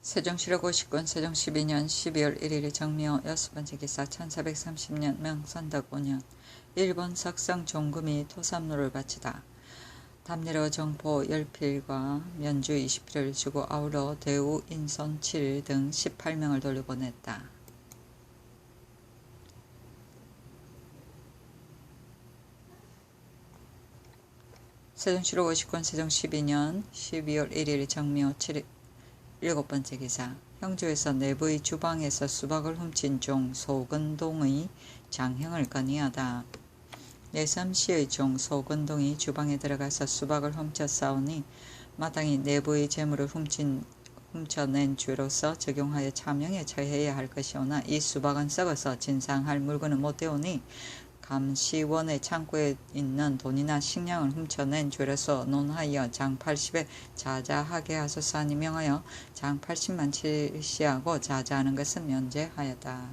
세종시력 59권 세종 12년 12월 1일 정묘 6번째 기사 1430년 명선덕 5년 일본 석성 종금이 토삼로를 바치다. 담내로 정포 10필과 면주 20필을 주고 아울러 대우 인손 7 등 18명을 돌려보냈다. 세종시록 50권 세종 12년 12월 1일 정묘 7번째 기사 형조에서 내부의 주방에서 수박을 훔친 종 소근동의 장형을 건의하다. 내섬시의 종 소근동이 주방에 들어가서 수박을 훔쳤사오니 마땅히 내부의 재물을 훔쳐낸 죄로서 적용하여 차명에 처해야 할 것이오나 이 수박은 썩어서 진상할 물건은 못되오니 감시원의 창고에 있는 돈이나 식량을 훔쳐낸 죄로서 논하여 장 80에 자자하게 하소서하니 명하여 장 80만 칠시하고 자자하는 것은 면제하였다.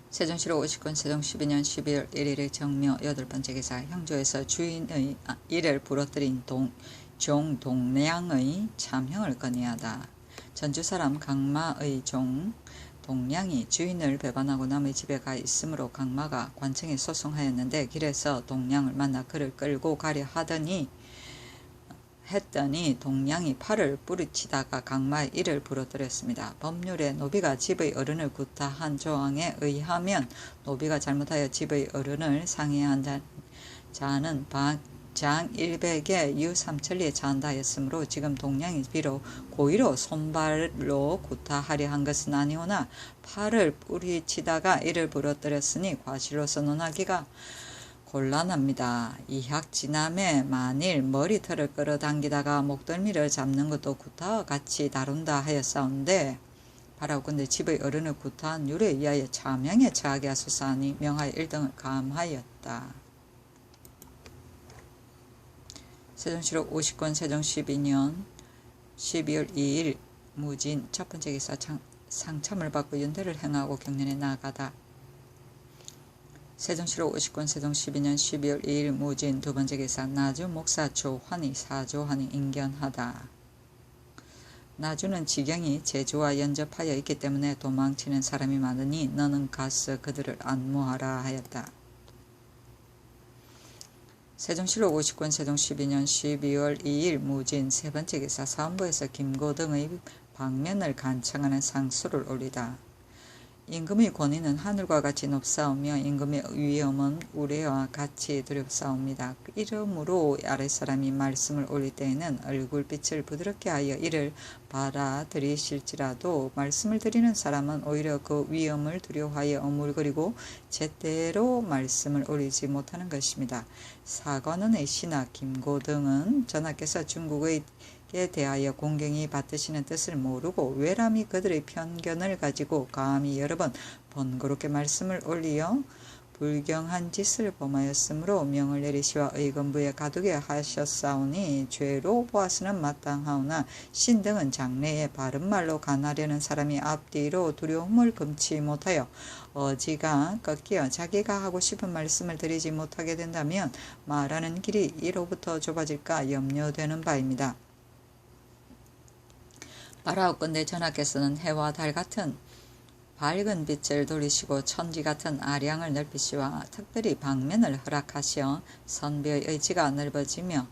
세종시록 50권 세종 12년 12월 1일의 정묘 8번째 기사 형조에서 주인의 이를 부러뜨린 종 동량의 참형을 건의하다. 전주사람 강마의 종 동량이 주인을 배반하고 남의 집에 가 있으므로 강마가 관청에 소송하였는데 길에서 동량을 만나 그를 끌고 가려 했더니 동량이 팔을 뿌리치다가 강마의 이를 부러뜨렸습니다. 법률에 노비가 집의 어른을 구타한 조항에 의하면 노비가 잘못하여 집의 어른을 상해한 자는 장 100에 유 3천리에 처한다 하였으므로 지금 동량이 비록 고의로 손발로 구타하려 한 것은 아니오나 팔을 뿌리치다가 이를 부러뜨렸으니 과실로서 논하기가 곤란합니다. 이학지남에 만일 머리털을 끌어당기다가 목덜미를 잡는 것도 구타와 같이 다룬다 하였사온데 바라오건대 집의 어른을 구타한 율에 의하여 차명에 처하게 하소서하니 명하여 1등을 감하였다. 세종시록 50권 세종 12년 12월 2일 무진 첫번째 기사 상참을 받고 윤대를 행하고 경련에 나아가다. 세종시록 50권 세종 12년 12월 2일 무진 두번째 기사 나주 목사초 환희 사조환희 인견하다. 나주는 지경이 제주와 연접하여 있기 때문에 도망치는 사람이 많으니 너는 가서 그들을 안무하라 하였다. 세종시록 50권 세종 12년 12월 2일 무진 세번째 기사 사원부에서 김고등의 방면을 간청하는 상소를 올리다. 임금의 권위는 하늘과 같이 높사오며 임금의 위엄은 우레와 같이 두렵사옵니다. 이러므로 아랫사람이 말씀을 올릴 때에는 얼굴빛을 부드럽게 하여 이를 받아들이실지라도 말씀을 드리는 사람은 오히려 그 위엄을 두려워하여 어물거리고 제대로 말씀을 올리지 못하는 것입니다. 사관원의 신하 김고등은 전하께서 중국의 대하여 공경이 받으시는 뜻을 모르고 외람이 그들의 편견을 가지고 감히 여러 번 번거롭게 말씀을 올리어 불경한 짓을 범하였으므로 명을 내리시와 의건부에 가두게 하셨사오니 죄로 보아서는 마땅하오나 신등은 장래에 바른 말로 간하려는 사람이 앞뒤로 두려움을 금치 못하여 어지가 꺾여 자기가 하고 싶은 말씀을 드리지 못하게 된다면 말하는 길이 이로부터 좁아질까 염려되는 바입니다. 바라옵건대 전하께서는 해와 달 같은 밝은 빛을 돌리시고 천지 같은 아량을 넓히시와 특별히 방면을 허락하시어 선비의 의지가 넓어지며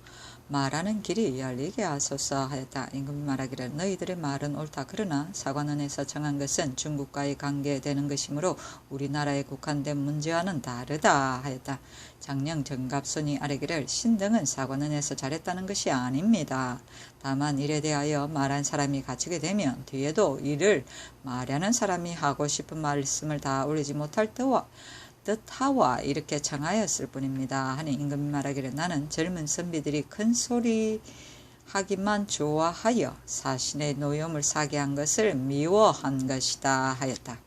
말하는 길이 열리게 하소서 하였다. 임금이 말하기를 너희들의 말은 옳다. 그러나 사관원에서 정한 것은 중국과의 관계되는 것이므로 우리나라에 국한된 문제와는 다르다 하였다. 장령 정갑손이 아뢰기를 신등은 사관원에서 잘했다는 것이 아닙니다. 다만 일에 대하여 말한 사람이 갇히게 되면 뒤에도 이를 말하는 사람이 하고 싶은 말씀을 다 올리지 못할 뜻하와 이렇게 청하였을 뿐입니다. 하니 임금이 말하기를 나는 젊은 선비들이 큰 소리 하기만 좋아하여 사신의 노염을 사게 한 것을 미워한 것이다 하였다.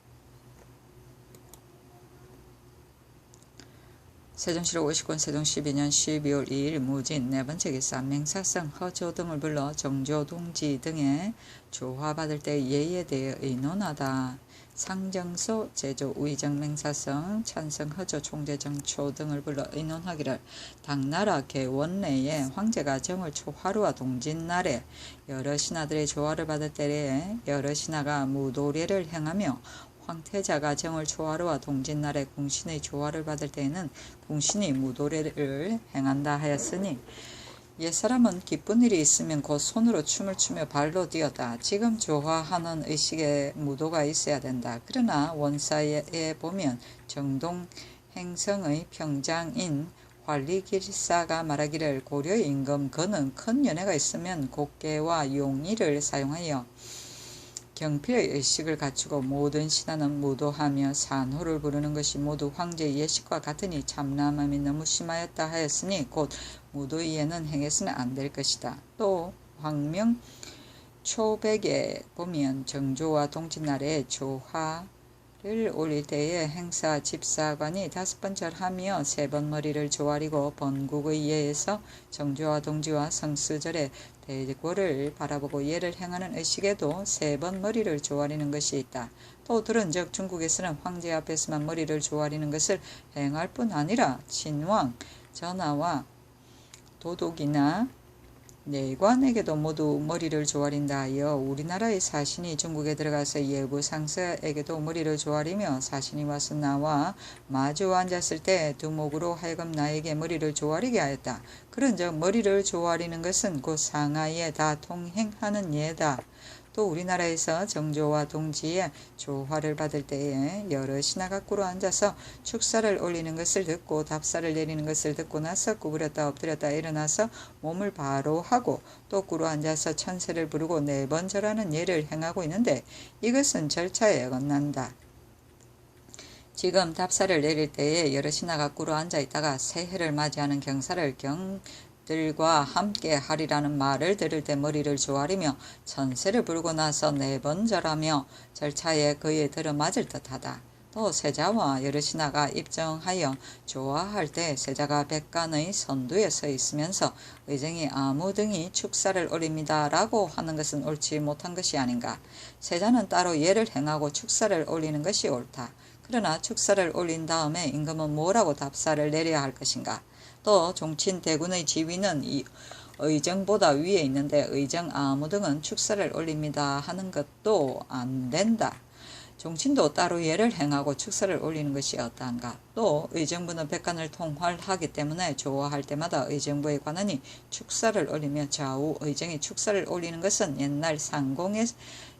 세종시로 59년 세종 12년 12월 2일 무진 네 번째 기사 맹사성 허조 등을 불러 정조동지 등의 조화받을 때 예에 대해 의논하다. 상정소 제조 우의정 맹사성 찬성 허조 총재정초 등을 불러 의논하기를 당나라 개원내에 황제가 정을 초하루와 동짓날에 여러 신하들의 조화를 받을 때에 여러 신하가 무도례를 행하며 황태자가 정월 초하루와 동짓날에 궁신의 조화를 받을 때에는 궁신이 무도례를 행한다 하였으니 옛사람은 기쁜 일이 있으면 곧 손으로 춤을 추며 발로 뛰었다. 지금 조화하는 의식에 무도가 있어야 된다. 그러나 원사에 보면 정동 행성의 평장인 관리길사가 말하기를 고려 임금 그는 큰 연회가 있으면 곡계와 용의를 사용하여 경필의 의식을 갖추고 모든 신하는 무도하며 산호를 부르는 것이 모두 황제의 예식과 같으니 참남함이 너무 심하였다 하였으니 곧 무도위에는 행해서는 안 될 것이다. 또 황명 초백에 보면 정조와 동짓날에 조화를 올릴 때에 행사 집사관이 5번 절하며 3번 머리를 조아리고 번국의 예에서 정조와 동지와 성수절에 대궐을 바라보고 예를 행하는 의식에도 3번 머리를 조아리는 것이 있다. 또 들은즉 중국에서는 황제 앞에서만 머리를 조아리는 것을 행할 뿐 아니라 친왕, 전하와 도독이나 내관에게도 모두 머리를 조아린다 하여 우리나라의 사신이 중국에 들어가서 예부 상서에게도 머리를 조아리며 사신이 와서 나와 마주 앉았을 때 두목으로 하여금 나에게 머리를 조아리게 하였다. 그런즉 머리를 조아리는 것은 곧 상하에 다 통행하는 예다. 또 우리나라에서 정조와 동지의 조화를 받을 때에 여러 신하가 꿇어 앉아서 축사를 올리는 것을 듣고 답사를 내리는 것을 듣고 나서 구부렸다 엎드렸다 일어나서 몸을 바로 하고 또 꿇어 앉아서 천세를 부르고 4번 절하는 예를 행하고 있는데 이것은 절차에 어긋난다. 지금 답사를 내릴 때에 여러 신하가 꿇어 앉아 있다가 새해를 맞이하는 경사를 들과 함께 하리라는 말을 들을 때 머리를 조아리며 천세를 부르고 나서 4번 절하며 절차에 그에 들어맞을 듯하다. 또 세자와 여러 신하가 입정하여 조화할 때 세자가 백관의 선두에 서 있으면서 의정이 아무 등이 축사를 올립니다 라고 하는 것은 옳지 못한 것이 아닌가. 세자는 따로 예를 행하고 축사를 올리는 것이 옳다. 그러나 축사를 올린 다음에 임금은 뭐라고 답사를 내려야 할 것인가. 또 종친 대군의 지위는 이 의정보다 위에 있는데 의정 아무 등은 축사를 올립니다 하는 것도 안 된다. 종친도 따로 예를 행하고 축사를 올리는 것이 어떠한가. 또 의정부는 백관을 통할하기 때문에 조화할 때마다 의정부의 관원이 축사를 올리며 좌우 의정이 축사를 올리는 것은 옛날 상공에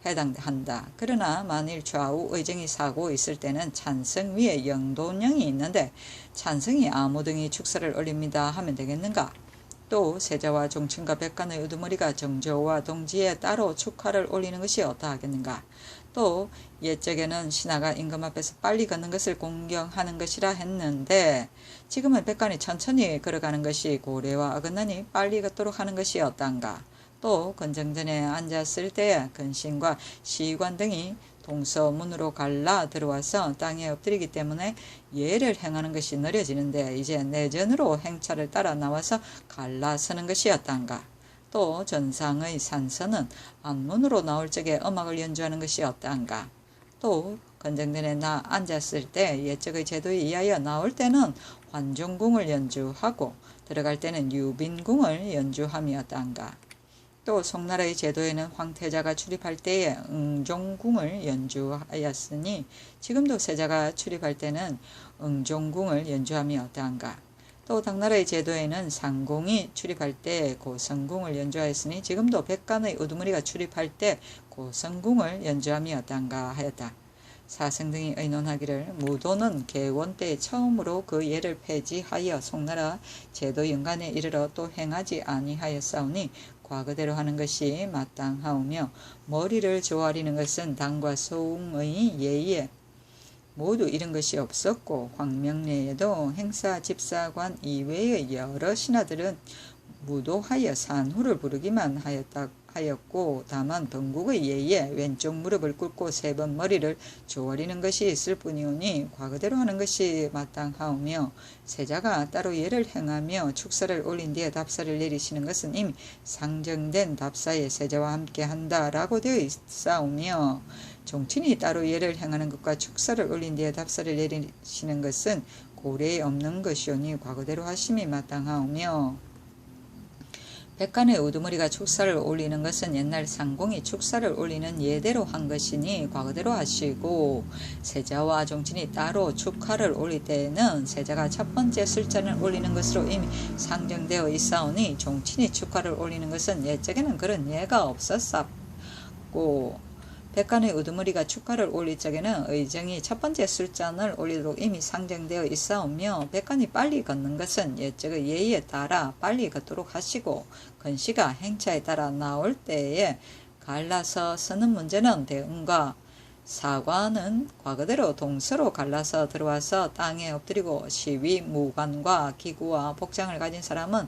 해당한다. 그러나 만일 좌우 의정이 사고 있을 때는 찬성 위에 영도령이 있는데 찬성이 아무 등이 축사를 올립니다 하면 되겠는가. 또 세자와 종친과 백관의 우두머리가 정조와 동지에 따로 축하를 올리는 것이 어떠하겠는가. 또 옛적에는 신하가 임금 앞에서 빨리 걷는 것을 공경하는 것이라 했는데 지금은 백관이 천천히 걸어가는 것이 고래와 어긋나니 빨리 걷도록 하는 것이 어떤가. 또 건정전에 앉았을 때에 근신과 시관 등이 동서문으로 갈라 들어와서 땅에 엎드리기 때문에 예를 행하는 것이 느려지는데 이제 내전으로 행차를 따라 나와서 갈라서는 것이 어떤가. 또 전상의 산서는 안문으로 나올 적에 음악을 연주하는 것이 어떠한가. 또 건정전에 앉았을 때 옛적의 제도에 의하여 나올 때는 환종궁을 연주하고 들어갈 때는 유빈궁을 연주함이 어떠한가. 또 송나라의 제도에는 황태자가 출입할 때에 응종궁을 연주하였으니 지금도 세자가 출입할 때는 응종궁을 연주함이 어떠한가. 또 당나라의 제도에는 상공이 출입할 때 고성궁을 연주하였으니 지금도 백관의 우두머리가 출입할 때 고성궁을 연주함이 어떠한가 하였다. 사성 등이 의논하기를 무도는 개원 때 처음으로 그 예를 폐지하여 송나라 제도 연간에 이르러 또 행하지 아니하였사오니 과거대로 하는 것이 마땅하오며 머리를 조아리는 것은 당과 소웅의 예에 모두 이런 것이 없었고 황명내에도 행사 집사관 이외의 여러 신하들은 무도하여 산후를 부르기만 하였고 다만 번국의 예에 왼쪽 무릎을 꿇고 3번 머리를 조아리는 것이 있을 뿐이오니 과거대로 하는 것이 마땅하오며 세자가 따로 예를 행하며 축사를 올린 뒤에 답사를 내리시는 것은 이미 상정된 답사에 세자와 함께 한다라고 되어 있사오며 종친이 따로 예를 행하는 것과 축사를 올린 뒤에 답사를 내리시는 것은 고려에 없는 것이오니 과거대로 하심이 마땅하오며 백간의 우두머리가 축사를 올리는 것은 옛날 상공이 축사를 올리는 예대로 한 것이니 과거대로 하시고 세자와 종친이 따로 축하를 올릴 때에는 세자가 첫 번째 술잔을 올리는 것으로 이미 상정되어 있사오니 종친이 축하를 올리는 것은 옛적에는 그런 예가 없었사고 백간의 우두머리가 축하를 올릴 적에는 의정이 첫 번째 술잔을 올리도록 이미 상정되어 있사오며 백간이 빨리 걷는 것은 옛적의 예의에 따라 빨리 걷도록 하시고 건시가 행차에 따라 나올 때에 갈라서 서는 문제는 대응과 사관은 과거대로 동서로 갈라서 들어와서 땅에 엎드리고 시위 무관과 기구와 복장을 가진 사람은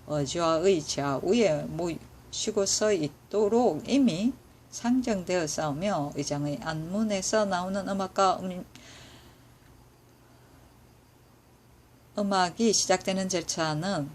어지와의 좌우에 모시고 서 있도록 이미 상정되어 싸우며 의장의 안문에서 나오는 음악이 시작되는 절차는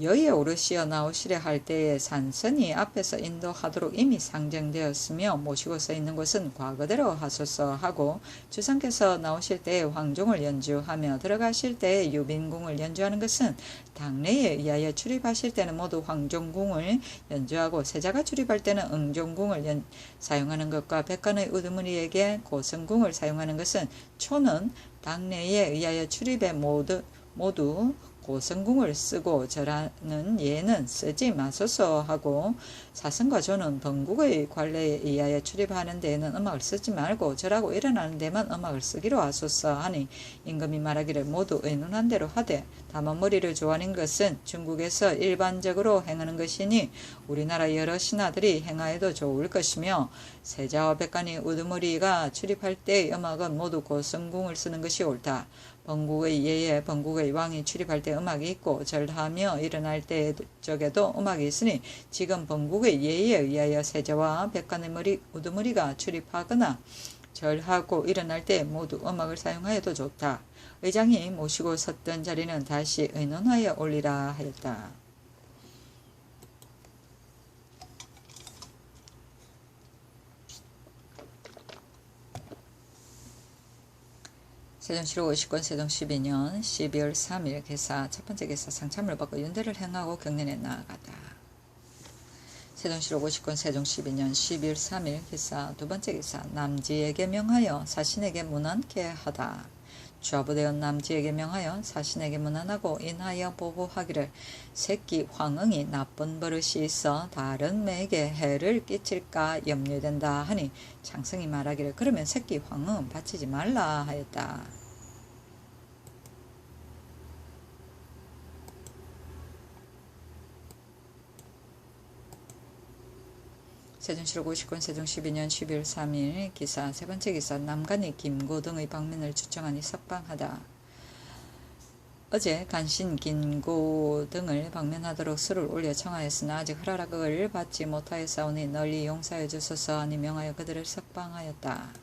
여의 오르시어 나오시려 할 때에 산선이 앞에서 인도하도록 이미 상정되었으며 모시고 서 있는 것은 과거대로 하소서 하고 주상께서 나오실 때에 황종을 연주하며 들어가실 때에 유빈궁을 연주하는 것은 당례에 의하여 출입하실 때는 모두 황종궁을 연주하고 세자가 출입할 때는 응종궁을 사용하는 것과 백간의 우두머리에게 고성궁을 사용하는 것은 초는 당례에 의하여 출입에 모두 고성궁을 쓰고 절하는 예는 쓰지 마소서 하고 사성과 조는 번국의 관례에 의하여 출입하는 데에는 음악을 쓰지 말고 절하고 일어나는 데만 음악을 쓰기로 하소서 하니 임금이 말하기를 모두 의논한 대로 하되 다만 머리를 조아리는 것은 중국에서 일반적으로 행하는 것이니 우리나라 여러 신하들이 행하여도 좋을 것이며 세자와 백간이 우두머리가 출입할 때의 음악은 모두 고성궁을 쓰는 것이 옳다. 번국의 예에 번국의 왕이 출입할 때 음악이 있고 절하며 일어날 때 적에도 음악이 있으니 지금 번국의 예에 의하여 세자와 백간의 우두머리가 출입하거나 절하고 일어날 때 모두 음악을 사용하여도 좋다. 의장이 모시고 섰던 자리는 다시 의논하여 올리라 하였다. 세종실록 50권 세종 12년 12월 3일 개사 첫번째 개사 상참을 받고 윤대를 행하고 경련에 나아가다. 세종실록 50권 세종 12년 12월 3일 개사 두번째 개사 남지에게 명하여 사신에게 문안케 하다. 좌부대원 남지에게 명하여 사신에게 문안하고 인하여 보고하기를 새끼 황응이 나쁜 버릇이 있어 다른 매에게 해를 끼칠까 염려된다 하니 장성이 말하기를 그러면 새끼 황응은 바치지 말라 하였다. 세종실록 50권 세종 12년 12월 3일 기사 세번째 기사 남간이 김고 등의 방면을 추청하니 석방하다. 어제 간신 김고 등을 방면하도록 수를 올려 청하였으나 아직 허락을 받지 못하였사오니 널리 용서해 주소서 하니 명하여 그들을 석방하였다.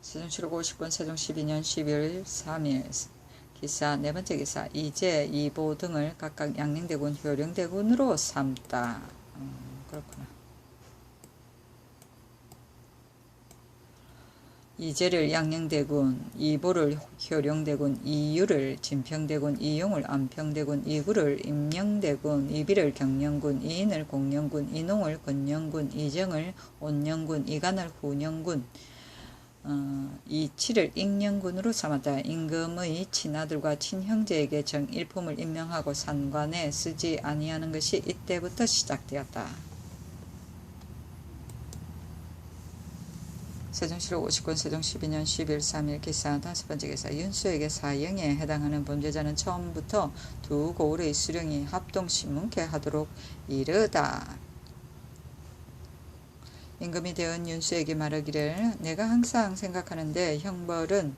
세종실록 50권 세종 12년 12월 3일 기사 네번째 기사 이제 이보 등을 각각 양녕대군 효령대군으로 삼다. 그렇구나. 이제를 양녕대군, 이보를 효령대군, 이유를 진평대군, 이용을 안평대군, 이구를 임영대군, 이비를 경영군, 이인을 공영군, 이농을 건영군, 이정을 온영군, 이간을 후영군, 이치를 익영군으로 삼았다. 임금의 친아들과 친형제에게 정일품을 임명하고 산관에 쓰지 아니하는 것이 이때부터 시작되었다. 세종실록 50권 세종 12년 12월 3일 기사 다섯번째 기사 윤수에게 사형에 해당하는 범죄자는 처음부터 두 고을의 수령이 합동신문케 하도록 이르다. 임금이 대언 윤수에게 말하기를 내가 항상 생각하는데 형벌은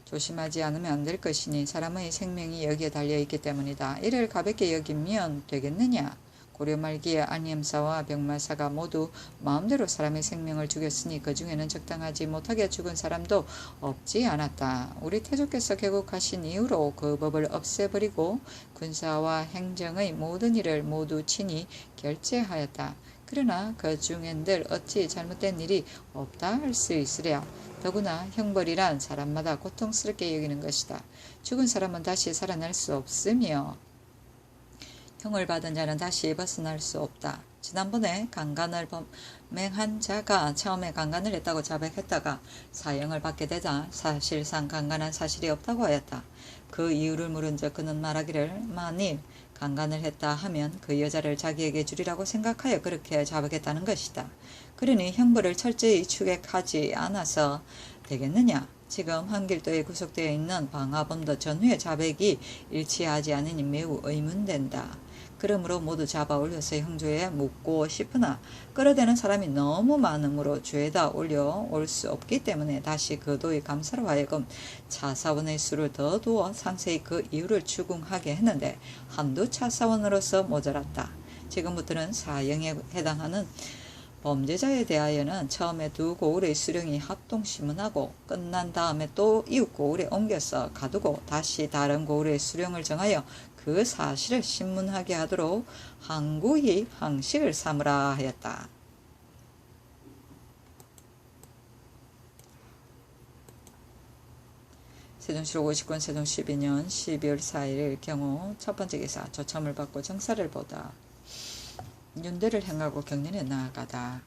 조심하지 않으면 안 될 것이니 사람의 생명이 여기에 달려있기 때문이다. 이를 가볍게 여기면 되겠느냐? 고려 말기에 안염사와 병마사가 모두 마음대로 사람의 생명을 죽였으니 그 중에는 적당하지 못하게 죽은 사람도 없지 않았다. 우리 태조께서 개국하신 이후로 그 법을 없애버리고 군사와 행정의 모든 일을 모두 친히 결제하였다. 그러나 그 중엔들 어찌 잘못된 일이 없다 할 수 있으랴. 더구나 형벌이란 사람마다 고통스럽게 여기는 것이다. 죽은 사람은 다시 살아날 수 없으며 형을 받은 자는 다시 벗어날 수 없다. 지난번에 강간을 범행한 자가 처음에 강간을 했다고 자백했다가 사형을 받게 되자 사실상 강간한 사실이 없다고 하였다. 그 이유를 물은 적 그는 말하기를 만일 강간을 했다 하면 그 여자를 자기에게 주리라고 생각하여 그렇게 자백했다는 것이다. 그러니 형벌을 철저히 추격하지 않아서 되겠느냐? 지금 한길도에 구속되어 있는 방화범도 전후의 자백이 일치하지 않으니 매우 의문된다. 그러므로 모두 잡아 올려서 형조에 묻고 싶으나 끌어대는 사람이 너무 많으므로 죄다 올려올 수 없기 때문에 다시 그 도의 감사로 하여금 차사원의 수를 더 두어 상세히 그 이유를 추궁하게 했는데 한두 차사원으로서 모자랐다. 지금부터는 사형에 해당하는 범죄자에 대하여는 처음에 두 고을의 수령이 합동심문하고 끝난 다음에 또 이웃 고을에 옮겨서 가두고 다시 다른 고을의 수령을 정하여 그 사실을 신문하게 하도록 항구히 항식을 삼으라 하였다. 세종실록 59년 세종 12년 12월 4일의 경우 첫 번째 기사 조참을 받고 정사를 보다. 윤대를 행하고 경련에 나아가다.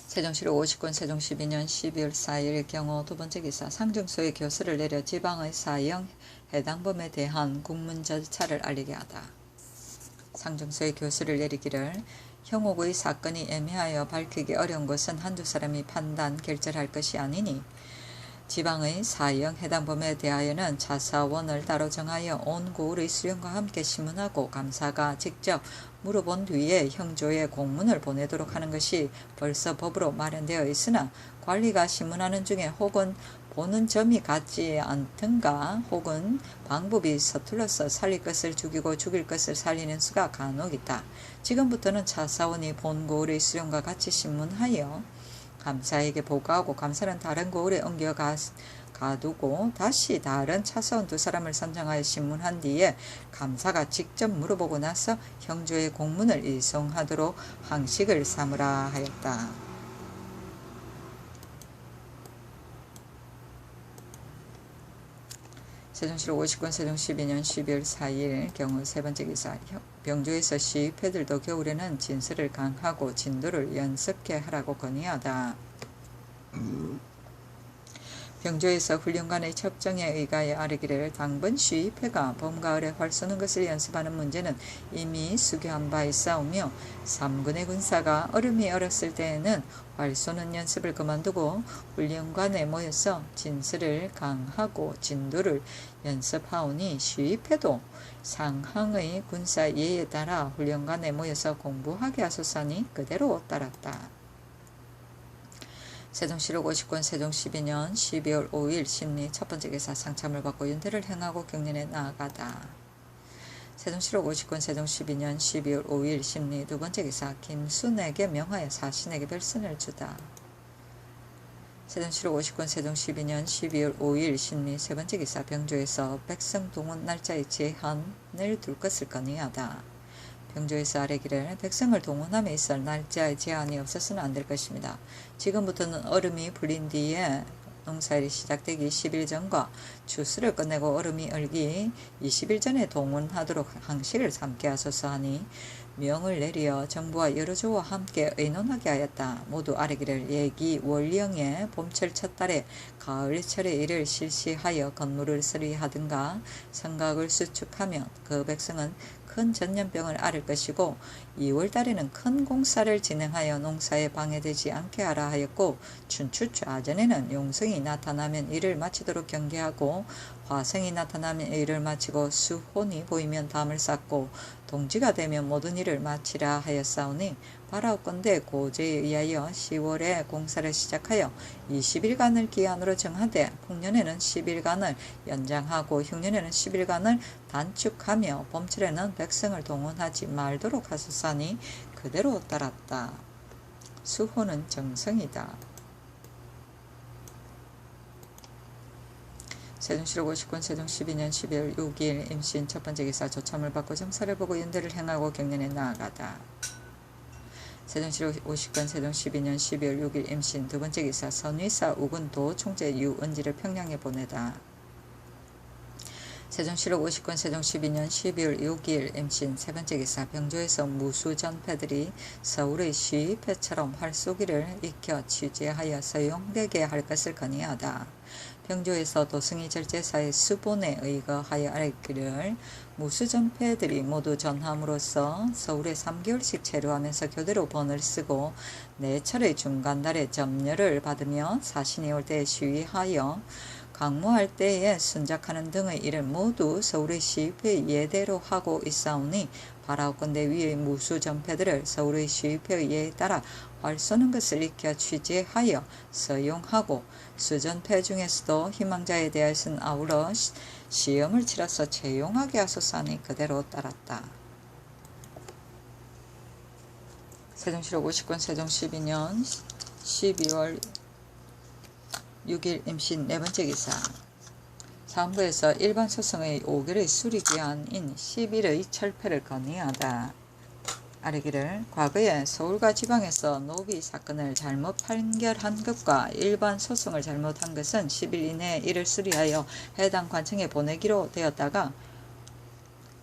세종실록 59년 세종 12년 12월 4일의 경우 두 번째 기사 상중소의 교수를 내려 지방의 사형 해당범에 대한 국문 절차를 알리게 하다. 상중소의 교수를 내리기를 형옥의 사건이 애매하여 밝히기 어려운 것은 한두 사람이 판단 결절할 것이 아니니 지방의 사형 해당범에 대하여는 차사원을 따로 정하여 온 고을의 수령과 함께 심문하고 감사가 직접 물어본 뒤에 형조에 공문을 보내도록 하는 것이 벌써 법으로 마련되어 있으나 관리가 심문하는 중에 혹은 보는 점이 같지 않든가 혹은 방법이 서툴러서 살릴 것을 죽이고 죽일 것을 살리는 수가 간혹 있다. 지금부터는 차사원이 본 고을의 수령과 같이 심문하여 감사에게 보고하고 감사는 다른 고을에 옮겨 가두고 다시 다른 차사원 두 사람을 선정하여 심문한 뒤에 감사가 직접 물어보고 나서 형조의 공문을 이송하도록 항식을 삼으라 하였다. 세종실록 59년 세종 12년 12월 4일 경우 세 번째 기사 병조에서 시위패들도 겨울에는 진술을 강하고 진도를 연습케 하라고 건의하다. 병조에서 훈련관의 첩정에 의하여 아뢰기를 당번 시위패가 봄 가을에 활 쏘는 것을 연습하는 문제는 이미 수교한 바 있사오며 3군의 군사가 얼음이 얼었을 때에는 활 쏘는 연습을 그만두고 훈련관에 모여서 진술을 강하고 진도를 연습하오니 시위패도 상항의 군사 예에 따라 훈련관에 모여서 공부하게 하소서니 그대로 따랐다. 세종실록 59년 세종 12년 12월 5일 심리 첫 번째 기사 상참을 받고 윤대를 행하고 경련에 나아가다. 세종실록 59년 세종 12년 12월 5일 심리 두 번째 기사 김순에게 명하여 사신에게 별선을 주다. 세종실록 59년 세종 12년 12월 5일 심리 세 번째 기사 병조에서 백성 동원 날짜에 제한을 둘 것을 건의하다. 병조에서 아뢰기를 백성을 동원함에 있어 날짜에 제한이 없어서는 안 될 것입니다. 지금부터는 얼음이 불린 뒤에 농사일이 시작되기 10일 전과 추수를 끝내고 얼음이 얼기 20일 전에 동원하도록 항식을 삼게 하소서 하니 명을 내려 정부와 여러 조와 함께 의논하게 하였다. 모두 아뢰기를 예기 월령의 봄철 첫 달에 가을철에 이를 실시하여 건물을 수리하든가 성곽을 수축하면 그 백성은 큰 전염병을 앓을 것이고 2월 달에는 큰 공사를 진행하여 농사에 방해되지 않게 하라 하였고 춘추 좌전에는 용성이 나타나면 이를 마치도록 경계하고 화생이 나타나면 일을 마치고 수혼이 보이면 담을 쌓고 동지가 되면 모든 일을 마치라 하였사오니 바라옵건대 고제에 의하여 10월에 공사를 시작하여 20일간을 기한으로 정하되 풍년에는 10일간을 연장하고 흉년에는 10일간을 단축하며 봄철에는 백성을 동원하지 말도록 하소사니 그대로 따랐다. 수호는 정성이다. 세종실록 50권 세종 12년 12월 6일 임신 첫번째 기사 조참을 받고 정사를 보고 연대를 행하고 경년에 나아가다. 세종실록 50권 세종 12년 12월 6일 임신 두번째 기사 선위사 우군도 총재 유은지를 평양에 보내다. 세종실록 50권 세종 12년 12월 6일 임신 세번째 기사 병조에서 무수전패들이 서울의 시위패처럼 활쏘기를 익혀 취재하여 서용되게 할 것을 건의하다. 병조에서 도승이 절제사의 수본에 의거하여 아래기를 무수전패들이 모두 전함으로써 서울에 3개월씩 체류하면서 교대로 번을 쓰고 4차례 중간달에 점녀를 받으며 사신이 올 때 시위하여 강무할 때에 순작하는 등의 일을 모두 서울의 시위패의 예대로 하고 있사오니 바라옵건대 위의 무수전패들을 서울의 시위패의 예에 따라 활 쏘는 것을 익혀 취재하여 서용하고 수전패 중에서도 희망자에 대하여는 아울러 시험을 치러서 채용하게 하소서니 그대로 따랐다. 세종실록 50권 세종 12년 12월 6일 임신 네번째 기사 사헌부에서 일반 소송의 5개의 수리기한인 10일의 철폐를 건의하다. 아래기를 과거에 서울과 지방에서 노비 사건을 잘못 판결한 것과 일반 소송을 잘못한 것은 10일 이내에 이를 수리하여 해당 관청에 보내기로 되었다가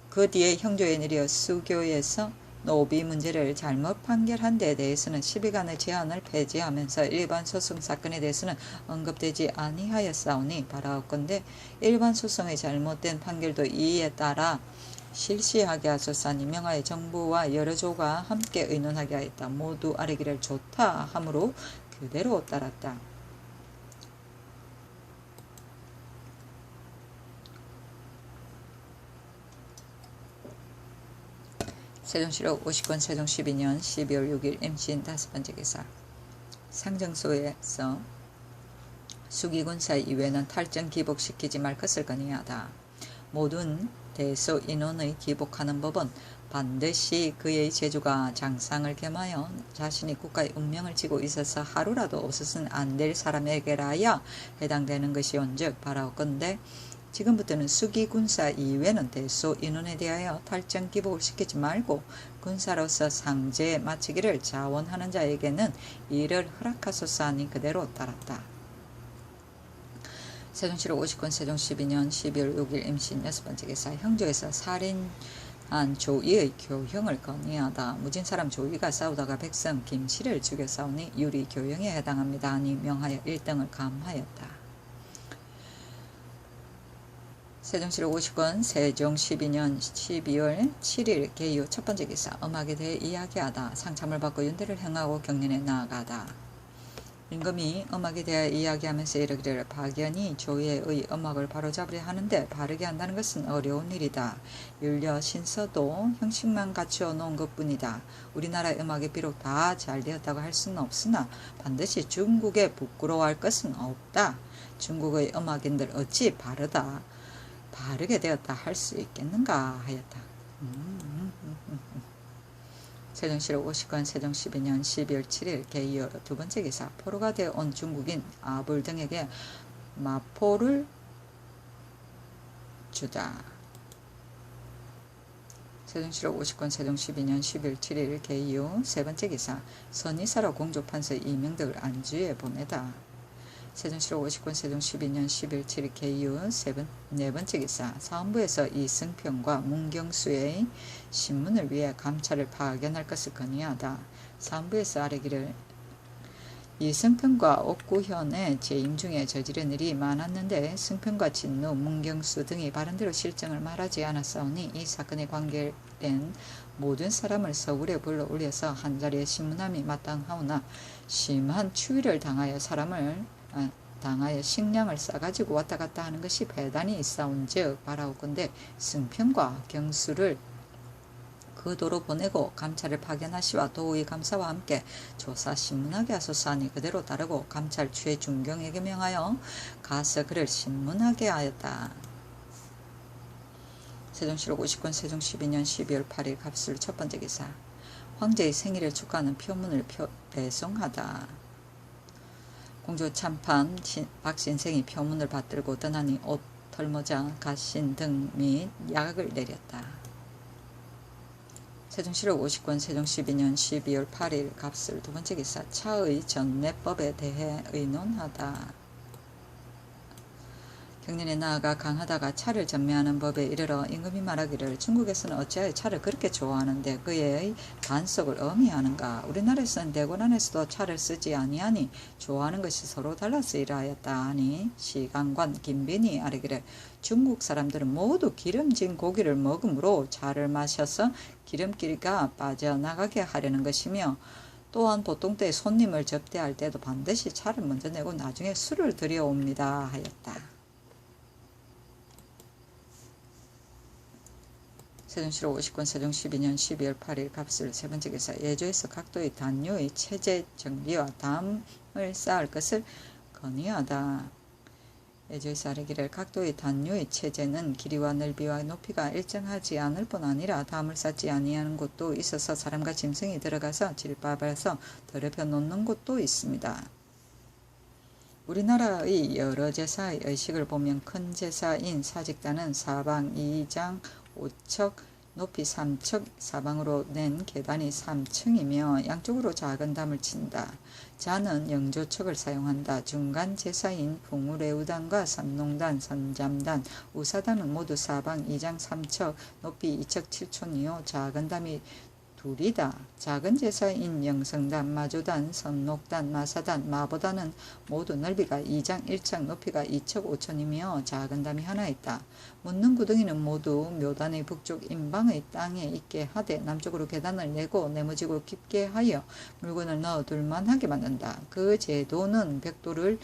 그 뒤에 형조에 내려 수교에서 노비 문제를 잘못 판결한 데에 대해서는 10일간의 제한을 폐지하면서 일반 소송 사건에 대해서는 언급되지 아니하였사오니 바라옵건대 일반 소송의 잘못된 판결도 이에 따라 실시하게 하소서니 명하에 정부와 여러 조가 함께 의논하게 하였다. 모두 아래기를 좋다 하므로 그대로 따랐다. 세종실록 50권 세종 12년 12월 6일 임신 다섯번째 기사 상정소에서 수기군사 이외는 탈전 기복시키지 말 것을 건의하다. 모든 대소 인원의 기복하는 법은 반드시 그의 제주가 장상을 겸하여 자신이 국가의 운명을 지고 있어서 하루라도 없어서는 안 될 사람에게라야 해당되는 것이온즉 바라옵건대 지금부터는 수기군사 이외는 대소 인원에 대하여 탈전 기복을 시키지 말고 군사로서 상제 마치기를 자원하는 자에게는 이를 허락하소서 하니 그대로 따랐다. 세종실록 50권 세종 12년 12월 6일 임신 6번째 기사 형조에서 살인한 조이의 교형을 건의하다. 무진사람 조이가 싸우다가 백성 김씨를 죽여 싸우니 유리 교형에 해당합니다 하니 명하여 1등을 감하였다. 세종실록 50권 세종 12년 12월 7일 개유 첫번째 기사 음악에 대해 이야기하다. 상참을 받고 연대를 행하고 경년에 나아가다. 임금이 음악에 대해 이야기하면서 이르기를 박연이 조예의 음악을 바로잡으려 하는데 바르게 한다는 것은 어려운 일이다. 율려 신서도 형식만 갖추어 놓은 것뿐이다. 우리나라의 음악이 비록 다 잘 되었다고 할 수는 없으나 반드시 중국에 부끄러워할 것은 없다. 중국의 음악인들 어찌 바르게 되었다 할 수 있겠는가 하였다. 세종실록 50권 세종 12년 12월 7일 개이어 두번째 기사 포로가 되어 온 중국인 아불 등에게 마포를 주다. 세종실록 50권 세종 12년 12월 7일 개이후 세번째 기사 선의사로 공조판서 이명덕을 안주에 보내다. 세종실록 50권 세종 12년 11월 7일 개이후 네번째 기사 사헌부에서 이승평과 문경수의 신문을 위해 감찰을 파견할 것을 건의하다. 사헌부에서 아래기를 이승평과 옥구현의 재임 중에 저지른 일이 많았는데 승평과 진노, 문경수 등이 바른대로 실정을 말하지 않았사오니 이 사건에 관계된 모든 사람을 서울에 불러 올려서 한자리에 신문함이 마땅하오나 심한 추위를 당하여 사람을 당하여 식량을 싸가지고 왔다 갔다 하는 것이 배단이 있사온즉 바라옵건대 승평과 경수를 그 도로 보내고 감찰을 파견하시와 도의 감사와 함께 조사 신문하게 하소서하니 그대로 따르고 감찰 최중경에게 명하여 가서 그를 신문하게 하였다. 세종실록 50권 세종 12년 12월 8일 갑술 첫 번째 기사. 황제의 생일을 축하하는 표문을 배송하다. 공주 참판 박신생이 표문을 받들고 떠나니 옷, 털모자, 갓신 등 및 약을 내렸다. 세종실록 50권 세종 12년 12월 8일 갑술 두 번째 기사. 차의 전례법에 대해 의논하다. 경년에 나아가 강하다가 차를 전매하는 법에 이르러 임금이 말하기를 중국에서는 어찌하여 차를 그렇게 좋아하는데 그의 반석을 어미하는가. 우리나라에서는 대궐 안에서도 차를 쓰지 아니하니 좋아하는 것이 서로 달라서 이러하였다 하니 시강관 김빈이 아뢰기를 중국 사람들은 모두 기름진 고기를 먹으므로 차를 마셔서 기름기가 빠져나가게 하려는 것이며 또한 보통 때 손님을 접대할 때도 반드시 차를 먼저 내고 나중에 술을 들여옵니다 하였다. 세종실록 50권 세종 12년 12월 8일 갑술 세 번째 기사. 예조에서 각도의 단유의 체제 정비와 담을 쌓을 것을 건의하다. 예조에서 아뢰기를 각도의 단유의 체제는 길이와 넓이와 높이가 일정하지 않을 뿐 아니라 담을 쌓지 아니하는 곳도 있어서 사람과 짐승이 들어가서 질밥에서 더럽혀 놓는 곳도 있습니다. 우리나라의 여러 제사의 의식을 보면 큰 제사인 사직단은 사방 2장 5척, 높이 3척, 사방으로 낸 계단이 3층이며 양쪽으로 작은 담을 친다. 자는 영조척을 사용한다. 중간 제사인 풍우레우단과 선농단, 선잠단, 우사단은 모두 사방 2장 3척, 높이 2척 7촌이요 작은 담이 둘이다. 작은 제사인 영성단, 마조단, 선녹단, 마사단, 마보단은 모두 넓이가 2장 1척, 높이가 2척 5촌이며 작은 담이 하나 있다. 묻는 구덩이는 모두 묘단의 북쪽 임방의 땅에 있게 하되 남쪽으로 계단을 내고 네모지고 깊게 하여 물건을 넣어 둘만하게 만든다. 그 제도는 벽돌을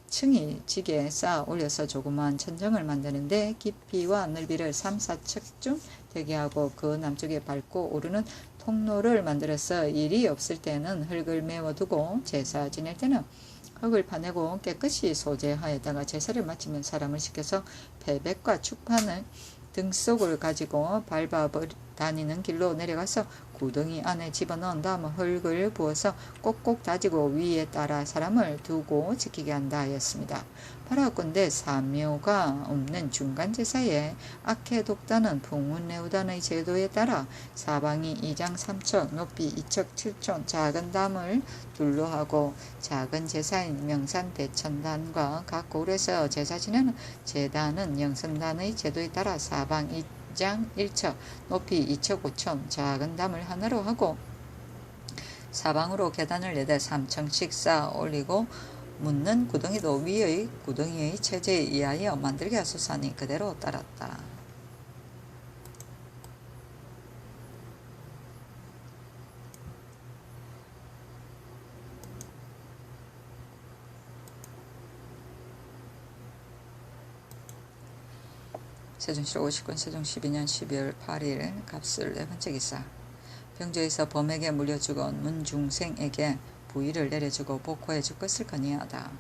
층이 지게 쌓아 올려서 조그마한 천정을 만드는데 깊이와 넓이를 3, 4척쯤 되게 하고 그 남쪽에 밟고 오르는 통로를 만들어서 일이 없을 때는 흙을 메워두고 제사 지낼 때는 흙을 파내고 깨끗이 소재하여다가 제사를 마치면 사람을 시켜서 패백과 축판을 등속을 가지고 밟아 다니는 길로 내려가서 구덩이 안에 집어넣은 다음 흙을 부어서 꼭꼭 다지고 위에 따라 사람을 두고 지키게 한다 하였습니다. 바라건대 사묘가 없는 중간제사에 악해독단은 풍운레우단의 제도에 따라 사방이 2장 3척, 높이 2척 7촌 작은 담을 둘로 하고 작은 제사인 명산대천단과 각 고을에서 제사 지내는 제단은 영성단의 제도에 따라 사방 2장 1척, 높이 2척 5촌 작은 담을 하나로 하고 사방으로 계단을 내대 3층씩 쌓아 올리고 묻는 구덩이도 위의 구덩이의 체제에 의하여 만들게 하소서하니 그대로 따랐다. 세종실록 50권 세종 12년 12월 8일 갑술 네 번째 기사. 병조에서 범에게 물려주건 문중생에게 부의를 내려주고 복호해 줄 것을 건의하다.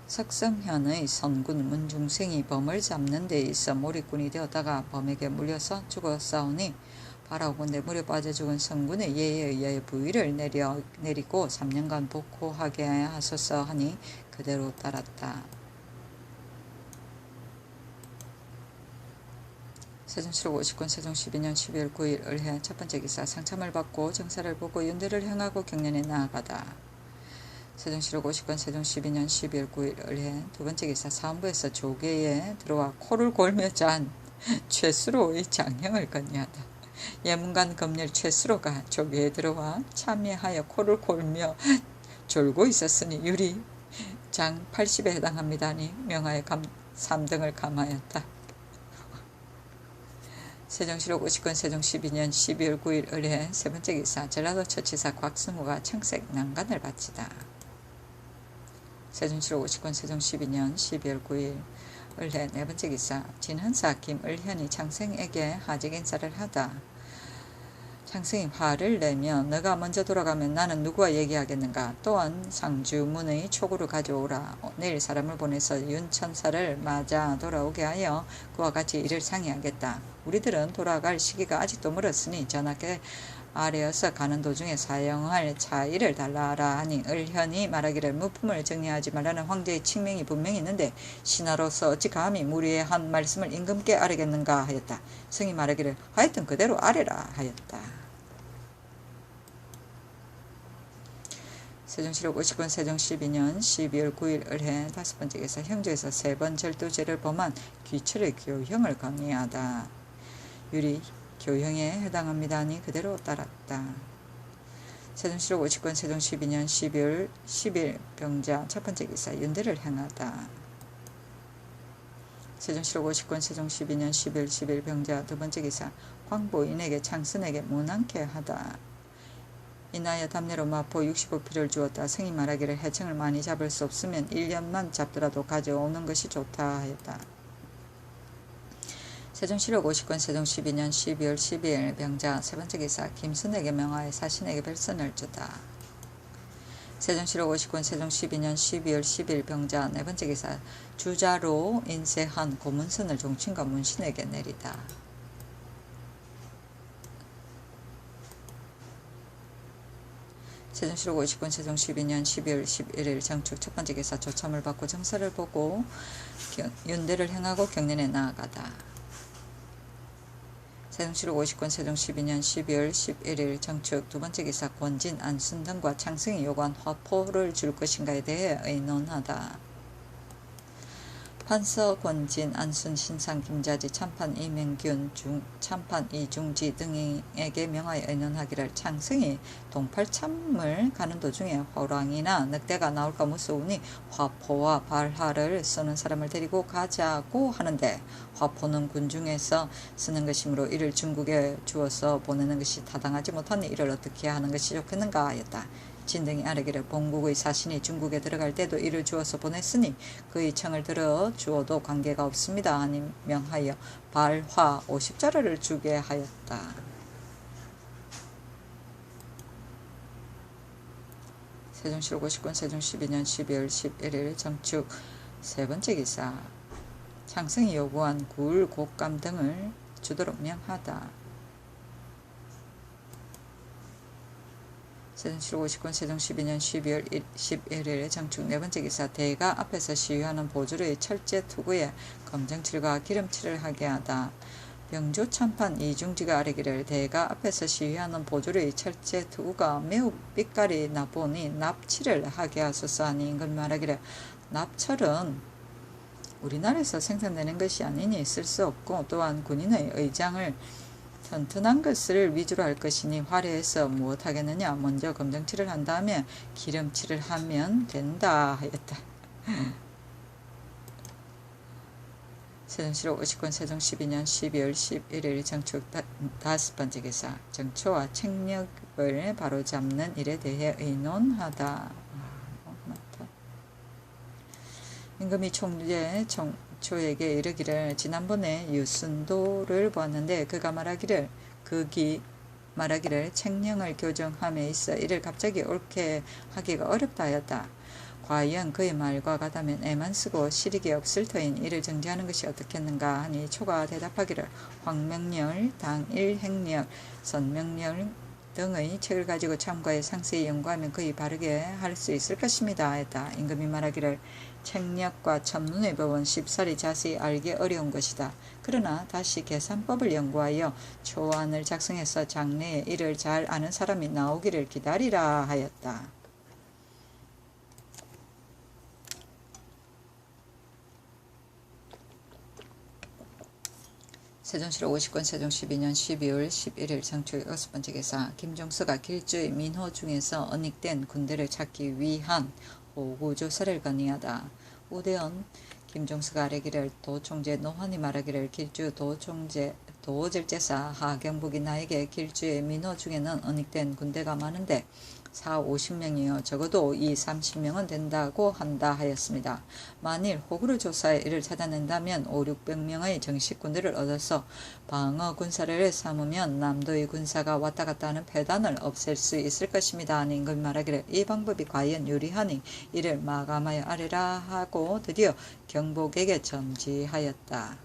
석성현의 선군 문중생이 범을 잡는 데 있어 몰입꾼이 되었다가 범에게 물려서 죽었사오니 바라오건대 물에 빠져 죽은 성군의 예에 의하여 부의를 내리고 3년간 복호하게 하소서 하니 그대로 따랐다. 세종실록 50권 세종 12년 12월 9일 을해 첫 번째 기사. 상참을 받고 정사를 보고 윤대를 향하고 경련에 나아가다. 세종실록 50권 세종 12년 12월 9일 을해 두 번째 기사. 사원부에서 조계에 들어와 코를 골며 잔 최수로의 장형을 건의하다. 예문관 검열 최수로가 조계에 들어와 참여하여 코를 골며 졸고 있었으니 유리 장 80에 해당합니다니 명하여 3등을 감하였다. 세종실록 50권 세종 12년 12월 9일 을해 세 번째 기사. 전라도 처치사 곽승우가 청색 난간을 바치다. 세종시로 59권 세종 12년 12월 9일 을해 네 번째 기사. 진헌사 김을현이 창승에게 하직 인사를 하다. 창승이 화를 내며 너가 먼저 돌아가면 나는 누구와 얘기하겠는가. 또한 상주문의 촉으로 가져오라. 내일 사람을 보내서 윤천사를 맞아 돌아오게 하여 그와 같이 일을 상의하겠다. 우리들은 돌아갈 시기가 아직도 멀었으니 전하께 아래어서 가는 도중에 사용할 차일을 달라하라 하니 을현이 말하기를 무품을 정리하지 말라는 황제의 칙명이 분명히 있는데 신하로서 어찌 감히 무리의 한 말씀을 임금께 아뢰겠는가 하였다. 성이 말하기를 하여튼 그대로 아뢰라 하였다. 세종시록 50권 세종 12년 12월 9일 을해 다섯 번째 기사. 형제에서 세 번 절도죄를 범한 귀철의 교형을 건의하다. 유리 교형에 해당합니다 하니 그대로 따랐다. 세종시록 50권 세종 12년 12월 10일 병자 첫 번째 기사. 윤대를 행하다. 세종시록 50권 세종 12년 12월 10일 병자 두 번째 기사. 황보인에게 창선에게 무난케 하다. 이나여 답례로 마포 65필을 주었다. 성이 말하기를 해청을 많이 잡을 수 없으면 1년만 잡더라도 가져오는 것이 좋다 하였다. 세종시록 50권 세종 12년 12월 12일 병자 세 번째 기사. 김순에게 명하여 사신에게 별선을 주다. 세종시록 50권 세종 12년 12월 10일 병자 네 번째 기사. 주자로 인쇄한 고문선을 종친과 문신에게 내리다. 세종시록 50권 세종 12년 12월 11일 정축 첫 번째 기사. 조참을 받고 정서를 보고 윤대를 행하고 경련에 나아가다. 세종시록 50권 세종 12년 12월 11일 정축 두 번째 기사. 권진, 안순 등과 창승이 요구한 화포를 줄 것인가에 대해 의논하다. 판서 권진, 안순, 신상, 김자지, 참판 이명균, 참판 이중지 등에게 명하여 의논하기를 창승이 동팔참을 가는 도중에 호랑이나 늑대가 나올까 무서우니 화포와 발화를 쓰는 사람을 데리고 가자고 하는데 화포는 군중에서 쓰는 것이므로 이를 중국에 주어서 보내는 것이 타당하지 못하니 이를 어떻게 하는 것이 좋겠는가 하였다. 진등이 아뢰기를 본국의 사신이 중국에 들어갈 때도 이를 주어서 보냈으니 그의 청을 들어 주어도 관계가 없습니다 하니 명하여 발화 50자루를 주게 하였다. 세종시록 50권 세종 12년 12월 11일 정축 세 번째 기사. 창승이 요구한 굴, 곶감 등을 주도록 명하다. 세종시록 50권 세종 12년 12월 11일 정축 네 번째 기사. 대가 앞에서 시위하는 보조의 철제 투구에 검정칠과 기름칠을 하게 하다. 병조 참판 이중지가 아뢰기를 대가 앞에서 시위하는 보조의 철제 투구가 매우 빛깔이 나보니 납칠을 하게 하소서 하니 임금 말하기를 납철은 우리나라에서 생산되는 것이 아니니 쓸 수 없고 또한 군인의 의장을 튼튼한 것을 위주로 할 것이니 화려해서 무엇하겠느냐. 먼저 검정칠을 한 다음에 기름칠을 하면 된다 하였다. 세종시록 50권 세종 12년 12월 11일 정축 다섯 번째 기사. 정초와 책력을 바로잡는 일에 대해 의논하다. 맞다. 임금이 총재 초에게 이르기를 지난번에 유순도를 보았는데 그가 말하기를 책령을 교정함에 있어 이를 갑자기 옳게 하기가 어렵다 하였다. 과연 그의 말과 같다면 애만 쓰고 실익이 없을 터인 이를 정지하는 것이 어떻겠는가 하니 초가 대답하기를 황명렬, 당일행렬, 선명렬 등의 책을 가지고 참고해 상세히 연구하면 거의 바르게 할 수 있을 것입니다 하였다. 임금이 말하기를 책력과 천문의 법은 쉽사리 자세히 알기 어려운 것이다. 그러나 다시 계산법을 연구하여 초안을 작성해서 장래에 이를 잘 아는 사람이 나오기를 기다리라 하였다. 세종시록 50권 세종 12년 12월 11일 정축 여섯 번째 기사. 김종서가 길주의 민호 중에서 언익된 군대를 찾기 위한 호구조사를 건의하다. 우대원 김종서가 아뢰기를 도총재 노환이 말하기를 길주 도절제사 하경복이 나에게 길주의 민호 중에는 언익된 군대가 많은데 4, 50명이요. 적어도 2, 30명은 된다고 한다 하였습니다. 만일 호구르 조사에 이를 찾아낸다면 5, 600명의 정식 군대를 얻어서 방어 군사를 삼으면 남도의 군사가 왔다 갔다 하는 패단을 없앨 수 있을 것입니다. 하니 임금이 말하기를 이 방법이 과연 유리하니 이를 마감하여 아뢰라 하고 드디어 경복에게 전지하였다.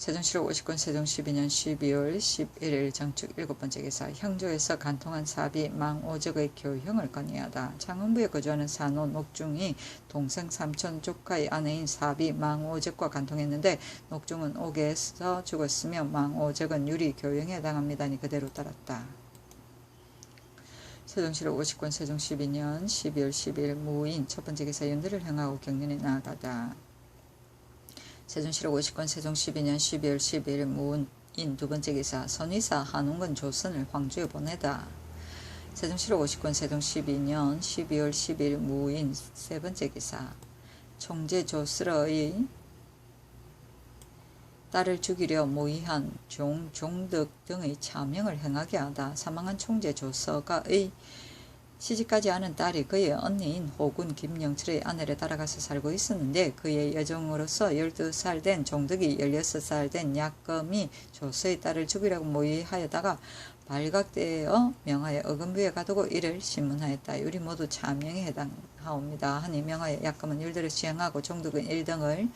세종실록 50권 세종 12년 12월 11일 정축 7번째 기사 형조에서 간통한 사비 망오적의 교형을 건의하다. 창원부에 거주하는 산호 녹중이 동생 삼촌 조카의 아내인 사비 망오적과 간통했는데 녹중은 옥에서 죽었으며 망오적은 유리 교형에 당합니다니 그대로 따랐다. 세종실록 50권 세종 12년 12월 10일 무인 첫번째 기사 연대를 행하고 경륜에 나아가다. 세종실록 50권 세종 12년 12월 12일 무인 두번째 기사 선의사 한웅근 조선을 황주에 보내다. 세종실록 50권 세종 12년 12월 10일 무인 세번째 기사 총재 조스러의 딸을 죽이려 모의한 종득 등의 차명을 행하게 하다. 사망한 총재 조서가의 시집가지 않은 딸이 그의 언니인 호군 김영철의 아내를 따라가서 살고 있었는데 그의 여종으로서 12살 된 종득이 16살 된 약검이 조서의 딸을 죽이려고 모의하여다가 발각되어 명하여 어금부에 가두고 이를 신문하였다. 이리 모두 차명에 해당하옵니다. 하니 명하여 약검은 일들을 시행하고 종득은 일등을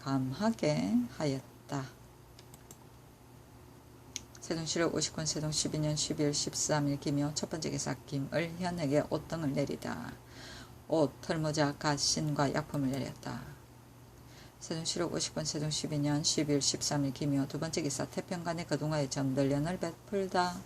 감하게 하였다. 세종실록 50권 세종 12년 12월 13일 기묘 첫번째 기사 김을현에게 옷등을 내리다. 옷, 털모자, 갓신과 약품을 내렸다. 세종실록 50권 세종 12년 12월 13일 기묘 두번째 기사 태평간에 거동하여 점들련을 베풀다.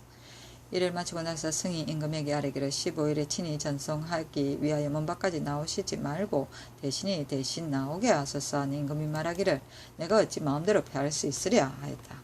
이를 마치고 나서 승희 임금에게 아뢰기를 15일에 친히 전송하기 위하여 먼바까지 나오시지 말고 대신 나오게 하소서. 하니 임금이 말하기를 내가 어찌 마음대로 패할 수 있으랴 하였다.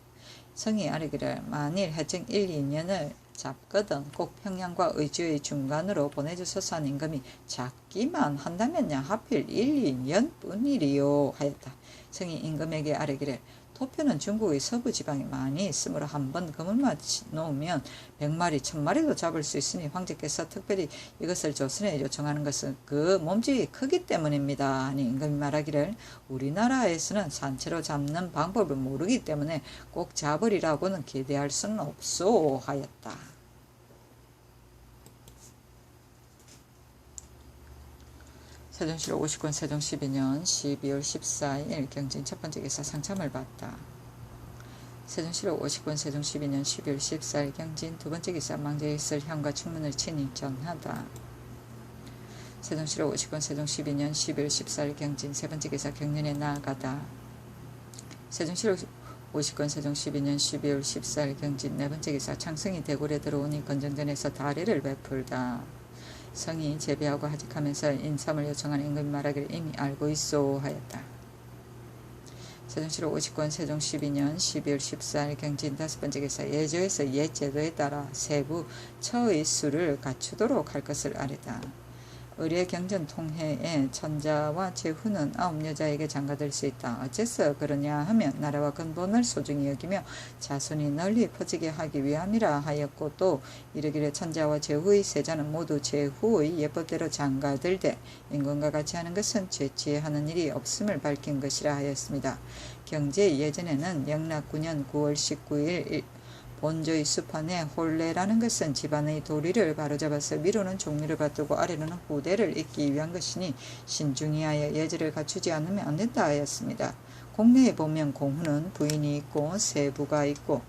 성이 아뢰기를 만일 해청 1, 2년을 잡거든 꼭 평양과 의주의 중간으로 보내주소서. 하는 임금이 잡기만 한다면야 하필 1, 2년 뿐이리요 하였다. 성이 임금에게 아뢰기를 도표는 중국의 서부 지방에 많이 있으므로 한번 그물만 놓으면 100마리, 1000마리도 잡을 수 있으니 황제께서 특별히 이것을 조선에 요청하는 것은 그 몸집이 크기 때문입니다. 하니 임금이 말하기를 우리나라에서는 산채로 잡는 방법을 모르기 때문에 꼭 잡으리라고는 기대할 수는 없소 하였다. 세종실록 50권 세종 12년 12월 14일 경진 첫번째 기사 상참을 받다. 세종실록 50권 세종 12년 12월 14일 경진 두번째 기사 망제에 있을 현과 충문을 친히 전하다. 세종실록 50권 세종 12년 12월 14일 경진 세번째 기사 경륜에 나아가다. 세종실록 50권 세종 12년 12월 14일 경진 네번째 기사 창성이 대궐에 들어오니 건정전에서 다리를 베풀다. 성이 재배하고 하직하면서 인삼을 요청한 임금이 말하기를 이미 알고 있소 하였다. 세종실록 50권 세종 12년 12월 14일 경진 다섯번째 기사 예조에서 옛 제도에 따라 세부 처의 수를 갖추도록 할 것을 아뢰다. 의례 경전 통해에 천자와 제후는 9여자에게 장가될 수 있다. 어째서 그러냐 하면 나라와 근본을 소중히 여기며 자손이 널리 퍼지게 하기 위함이라 하였고 또 이르기를 천자와 제후의 세자는 모두 제후의 예법대로 장가들되 임금과 같이 하는 것은 죄치에 하는 일이 없음을 밝힌 것이라 하였습니다. 경제 예전에는 영락 9년 9월 19일 본조의 수판에 혼례라는 것은 집안의 도리를 바로잡아서 위로는 종류를 받들고 아래로는 후대를 잇기 위한 것이니 신중히하여 예절을 갖추지 않으면 안 된다 하였습니다. 공내에 보면 공후는 부인이 있고 세부가 있고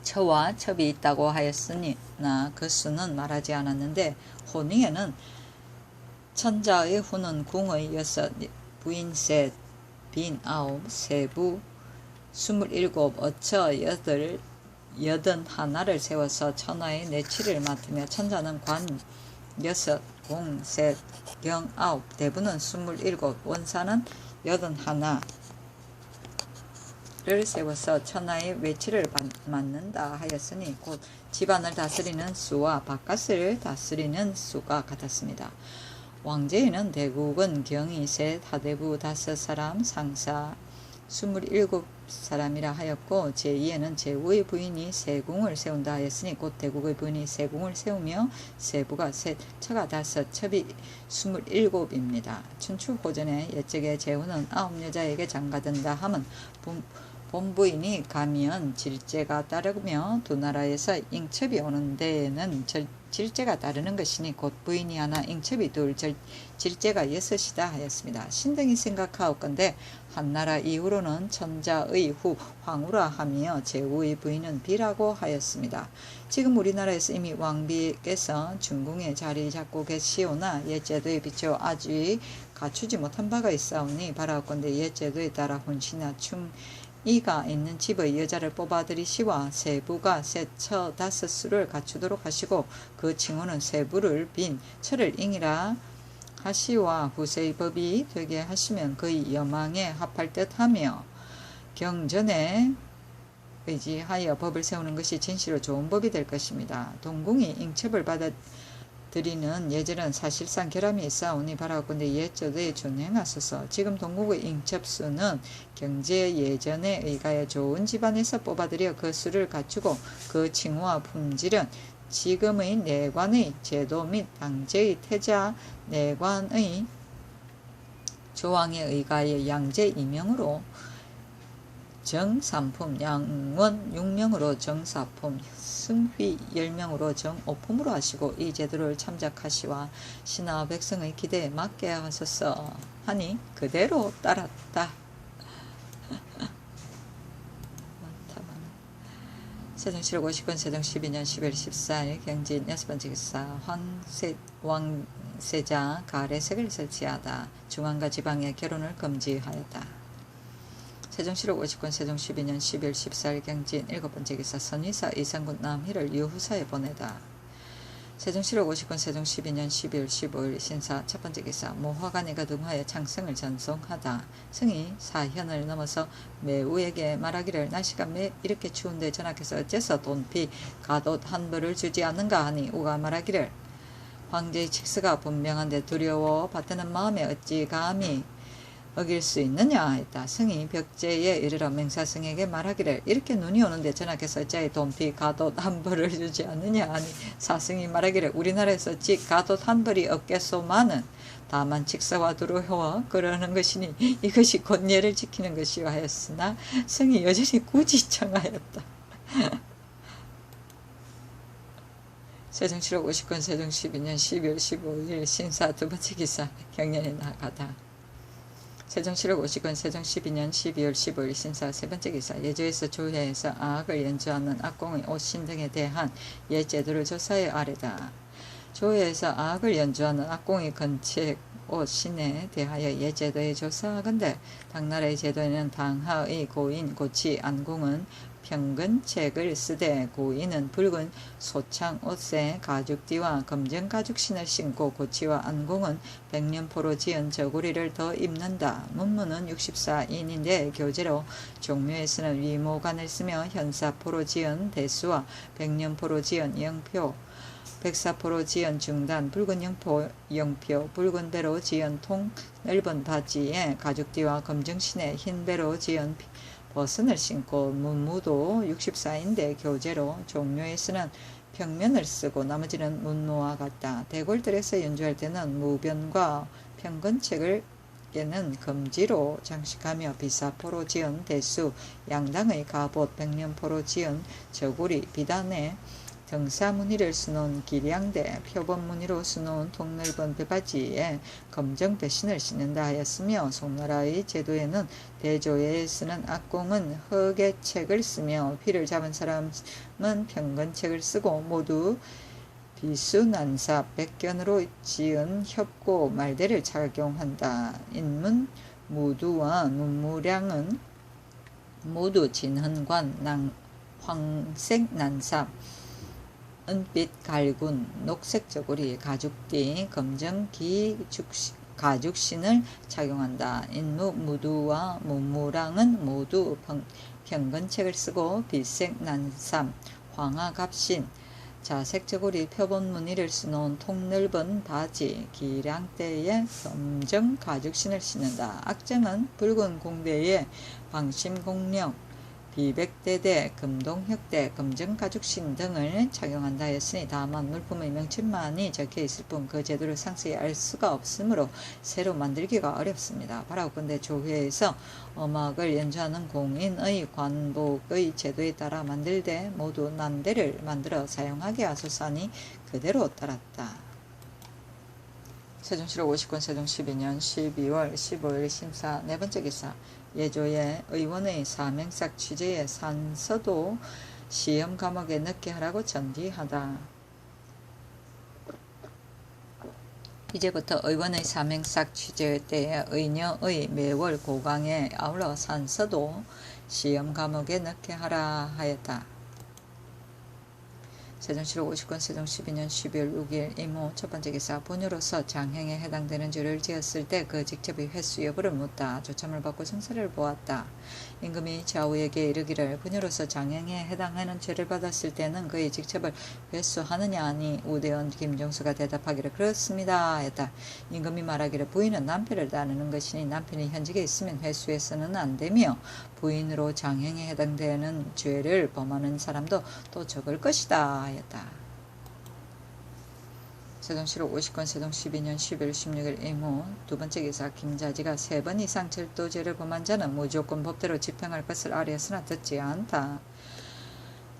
처와 첩이 있다고 하였으나 그 수는 말하지 않았는데 혼위에는 천자의 후는 궁의 6, 부인 셋, 빈 9, 세부 27, 어처 8, 여든 하나를 세워서 천하의 내치를 맡으며 천자는 관 6, 공 3, 경 9, 대부는 27, 원사는 81를 세워서 천하의 외치를 맡는다 하였으니 곧 집안을 다스리는 수와 바깥을 다스리는 수가 같았습니다. 왕제에는 대국은 경이 셋, 하대부 5 사람, 상사 27사람이라 하였고 제2에는 제후의 부인이 세궁을 세운다 하였으니 곧 대국의 부인이 세궁을 세우며 세부가 셋, 처가 다섯, 첩이 27입니다. 춘추호전에 옛적에 제후는 9여자에게 장가든다 함은 본부인이 가면 질제가 따르며 두 나라에서 잉첩이 오는 데에는 질제가 따르는 것이니 곧 부인이 하나 잉첩이 둘 질제가 여섯이다 하였습니다. 신등이 생각하옵건대 한나라 이후로는 천자의 후 황후라 하며 제후의 부인은 비라고 하였습니다. 지금 우리나라에서 이미 왕비께서 중궁에 자리 잡고 계시오나 옛 제도에 비추어 아직 갖추지 못한 바가 있사오니 바라옵건대 옛 제도에 따라 혼시나 이가 있는 집의 여자를 뽑아들이시와 세부가 셋, 처, 다섯 수를 갖추도록 하시고 그 칭호는 세부를 빈, 처를 잉이라 하시와 후세의 법이 되게 하시면 그의 여망에 합할 듯하며 경전에 의지하여 법을 세우는 것이 진실로 좋은 법이 될 것입니다. 동궁이 잉첩을 받아들이는 예절은 사실상 결함이 있사오니 바라옵건대 옛조도에 준행하소서. 지금 동국의 잉첩수는 경제 예전에 의가여 좋은 집안에서 뽑아들여 그 수를 갖추고 그 칭호와 품질은 지금의 내관의 제도 및 당제의 태자 내관의 조왕에 의가여 양제 2명으로 정삼품, 양원 6명으로 정사품, 승휘 10명으로 정오품으로 하시고 이 제도를 참작하시와 신하 백성의 기대에 맞게 하소서 하니 그대로 따랐다. 세종실록 50권 세종 12년 12월 14일 경진 6번째 기사 왕세자 가래색을 설치하다. 중앙과 지방의 결혼을 금지하였다. 세종실록 50권 세종 12년 12월 14일 경진 7번째 기사 선의사 이상군 남희를 유후사에 보내다. 세종실록 50권 세종 12년 12월 15일 신사 첫번째 기사 모화관이가 등하여 창성을 전송하다. 승이 사현을 넘어서 매우에게 말하기를 날씨가 이렇게 추운데 전하께서 어째서 돈피 가돛 한 벌을 주지 않는가 하니 우가 말하기를 황제의 칙서가 분명한데 두려워 받드는 마음에 어찌 감히 어길 수 있느냐 했다. 승이 벽제에 이르러 맹사승에게 말하기를 이렇게 눈이 오는데 전하께서 어찌하여 돈피 가돛 한 벌을 주지 않느냐 하니 사승이 말하기를 우리나라에서 어찌 가돛 한 벌이 없겠소마는 다만 칙서와 두려워 그러는 것이니 이것이 권예를 지키는 것이라 하였으나 승이 여전히 굳이 청하였다. 세종실록 50권 세종 12년 12월 15일 신사 두번째 기사 경연에 나가다. 세종실록 50권 세종 12년 12월 15일 신사 세번째 기사 예조에서 조회에서 아악을 연주하는 악공의 옷신 등에 대한 옛제도를 조사해 아래다. 조회에서 아악을 연주하는 악공의 건책 옷신에 대하여 옛제도에 조사하건대 당나라의 제도에는 당하의 고인 고치 안궁은 평근책을 쓰되 고인은 붉은 소창 옷에 가죽띠와 검정 가죽신을 신고 고치와 안궁은 백년포로 지은 저고리를 더 입는다. 문무는 64인인데 교재로 종묘에서는 위모관을 쓰며 현사포로 지은 대수와 백년포로 지은 영표 백사포로 지은 중단, 붉은 영표, 붉은 배로 지은 통, 넓은 바지에 가죽띠와 검정신에 흰 배로 지은 버선을 신고 문무도 64인데 교재로 종묘에서는 평면을 쓰고 나머지는 문무와 같다. 대궐들에서 연주할 때는 무변과 평근책을 는 금지로 장식하며 비사포로 지은 대수, 양당의 갑옷, 백년포로 지은 저고리, 비단에 등사무늬를 수놓은 기량대, 표범무늬로 수놓은 통넓은 배바지에 검정 배신을 신는다 하였으며 송나라의 제도에는 대조에 쓰는 악공은 흑의책을 쓰며 피를 잡은 사람은 평근책을 쓰고 모두 비수난사 백견으로 지은 협고 말대를 착용한다. 인문 무두와 문무량은 모두 진헌관 황색 난삽 은빛 갈군 녹색 저고리 가죽띠 검정 가죽신을 착용한다. 인무 무두와 문무랑은 모두 평근책을 쓰고 빛색 난삼 황화갑신 자색저고리 표본 무늬를 써놓은 통넓은 바지, 기량대에 검정 가죽신을 신는다. 악정은 붉은 공대에 방심공력, 비백대대, 금동혁대, 검정가죽신 등을 착용한다 했으니 다만 물품의 명칭만이 적혀있을 뿐 그 제도를 상세히 알 수가 없으므로 새로 만들기가 어렵습니다. 바라건대 조회에서 음악을 연주하는 공인의 관복의 제도에 따라 만들되 모두 난대를 만들어 사용하게 하소서하니 그대로 따랐다. 세종시록 50권 세종 12년 12월 15일 심사 네번째 기사 예조의 의원의 사명삭 취재에 산서도 시험 과목에 넣게 하라고 전지하다. 이제부터 의원의 사명삭 취재 때에 의녀의 매월 고강에 아울러 산서도 시험 과목에 넣게 하라 하였다. 세종시록 50권 세종 12년 12월 6일 이모 첫번째 기사 본유로서 장행에 해당되는 죄를 지었을 때 그 직접의 횟수 여부를 묻다. 조참을 받고 성사를 보았다. 임금이 좌우에게 이르기를 본유로서 장행에 해당하는 죄를 받았을 때는 그의 직접을 횟수하느냐 하니 우대원 김종수가 대답하기를 그렇습니다 했다. 임금이 말하기를 부인은 남편을 따르는 것이니 남편이 현직에 있으면 횟수해서는 안되며 부인으로 장행에 해당되는 죄를 범하는 사람도 또 적을 것이다 하였다. 세종시록 50권 세종 12년 11월 16일 이모 두번째 기사 김자지가 3번 이상 절도죄를 범한 자는 무조건 법대로 집행할 것을 아뢰었으나 듣지 않다.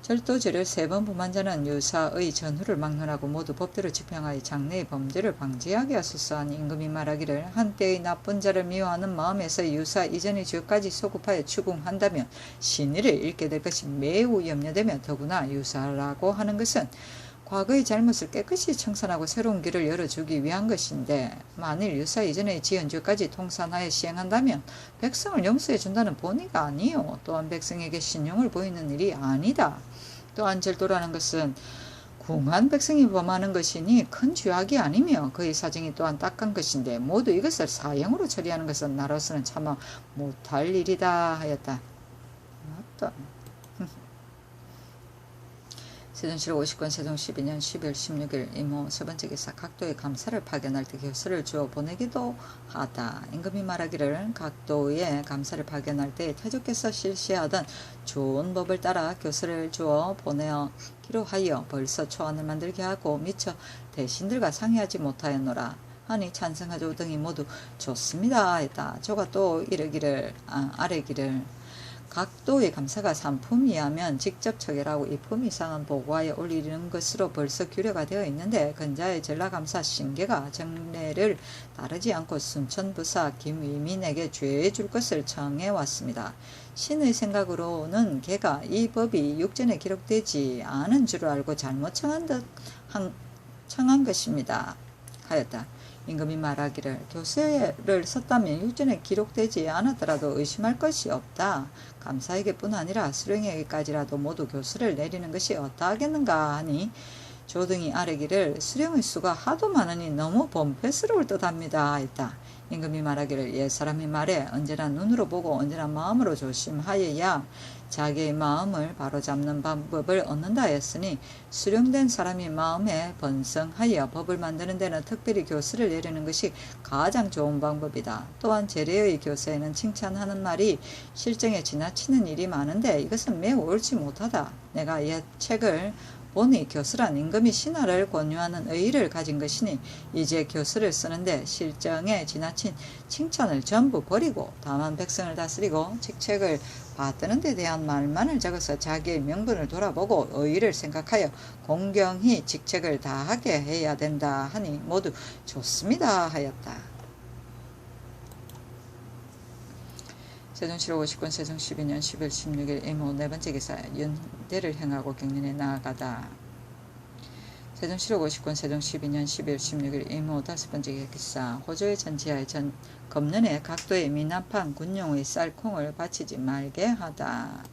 절도죄를 3번 범한 자는 유사의 전후를 막론하고 모두 법대로 집행하여 장래의 범죄를 방지하게 하소서하니 임금이 말하기를 한때의 나쁜 자를 미워하는 마음에서 유사 이전의 죄까지 소급하여 추궁한다면 신의를 잃게 될 것이 매우 염려되며 더구나 유사라고 하는 것은 과거의 잘못을 깨끗이 청산하고 새로운 길을 열어주기 위한 것인데 만일 유사 이전의 지은 죄까지 통산하여 시행한다면 백성을 용서해 준다는 본의가 아니요 또한 백성에게 신용을 보이는 일이 아니다. 또한 절도라는 것은 궁한 백성이 범하는 것이니 큰 죄악이 아니며 그의 사정이 또한 딱한 것인데 모두 이것을 사형으로 처리하는 것은 나로서는 차마 못할 일이다 하였다. 맞다. 세종시록 50권 세종 12년 12월 16일 이모 세번째 기사 각도의 감사를 파견할 때 교수를 주어 보내기도 하다. 임금이 말하기를 각도의 감사를 파견할 때 태조께서 실시하던 좋은 법을 따라 교수를 주어 보내기로 하여 벌써 초안을 만들게 하고 미처 대신들과 상의하지 못하였노라. 하니 찬성하죠 등이 모두 좋습니다 했다. 저가 또 아래기를 각도의 감사가 3품이하면 직접 처결하고 2품 이상은 보고하여 올리는 것으로 벌써 규례가 되어 있는데 근자의 전라감사 신계가 정례를 따르지 않고 순천부사 김위민에게 죄해 줄 것을 청해왔습니다. 신의 생각으로는 걔가 이 법이 육전에 기록되지 않은 줄 알고 잘못 청한 것입니다 하였다. 임금이 말하기를 교세를 썼다면 육전에 기록되지 않았더라도 의심할 것이 없다. 감사에게뿐 아니라 수령에게까지라도 모두 교수를 내리는 것이 어떠하겠는가 하니 조등이 아뢰기를 수령의 수가 하도 많으니 너무 범패스러울 듯합니다 했다. 임금이 말하기를 옛사람이 말해 언제나 눈으로 보고 언제나 마음으로 조심하여야 자기의 마음을 바로잡는 방법을 얻는다 했으니 수령된 사람이 마음에 번성하여 법을 만드는 데는 특별히 교수를 내리는 것이 가장 좋은 방법이다. 또한 제례의 교서에는 칭찬하는 말이 실정에 지나치는 일이 많은데 이것은 매우 옳지 못하다. 내가 옛 책을 보니 교수란 임금이 신하를 권유하는 의의를 가진 것이니 이제 교수를 쓰는데 실정에 지나친 칭찬을 전부 버리고 다만 백성을 다스리고 직책을 받드는 데 대한 말만을 적어서 자기의 명분을 돌아보고 의의를 생각하여 공경히 직책을 다하게 해야 된다 하니 모두 좋습니다 하였다. 세종시록 50권 세종 12년 10월 16일 이모 네번째 기사 윤대를 행하고 경륜에 나아가다. 세종시록 50권 세종 12년 12월 16일 이모 다섯번째 기사 호조의 전지하에 검는에 각도의 미납한 군용의 쌀콩을 바치지 말게 하다.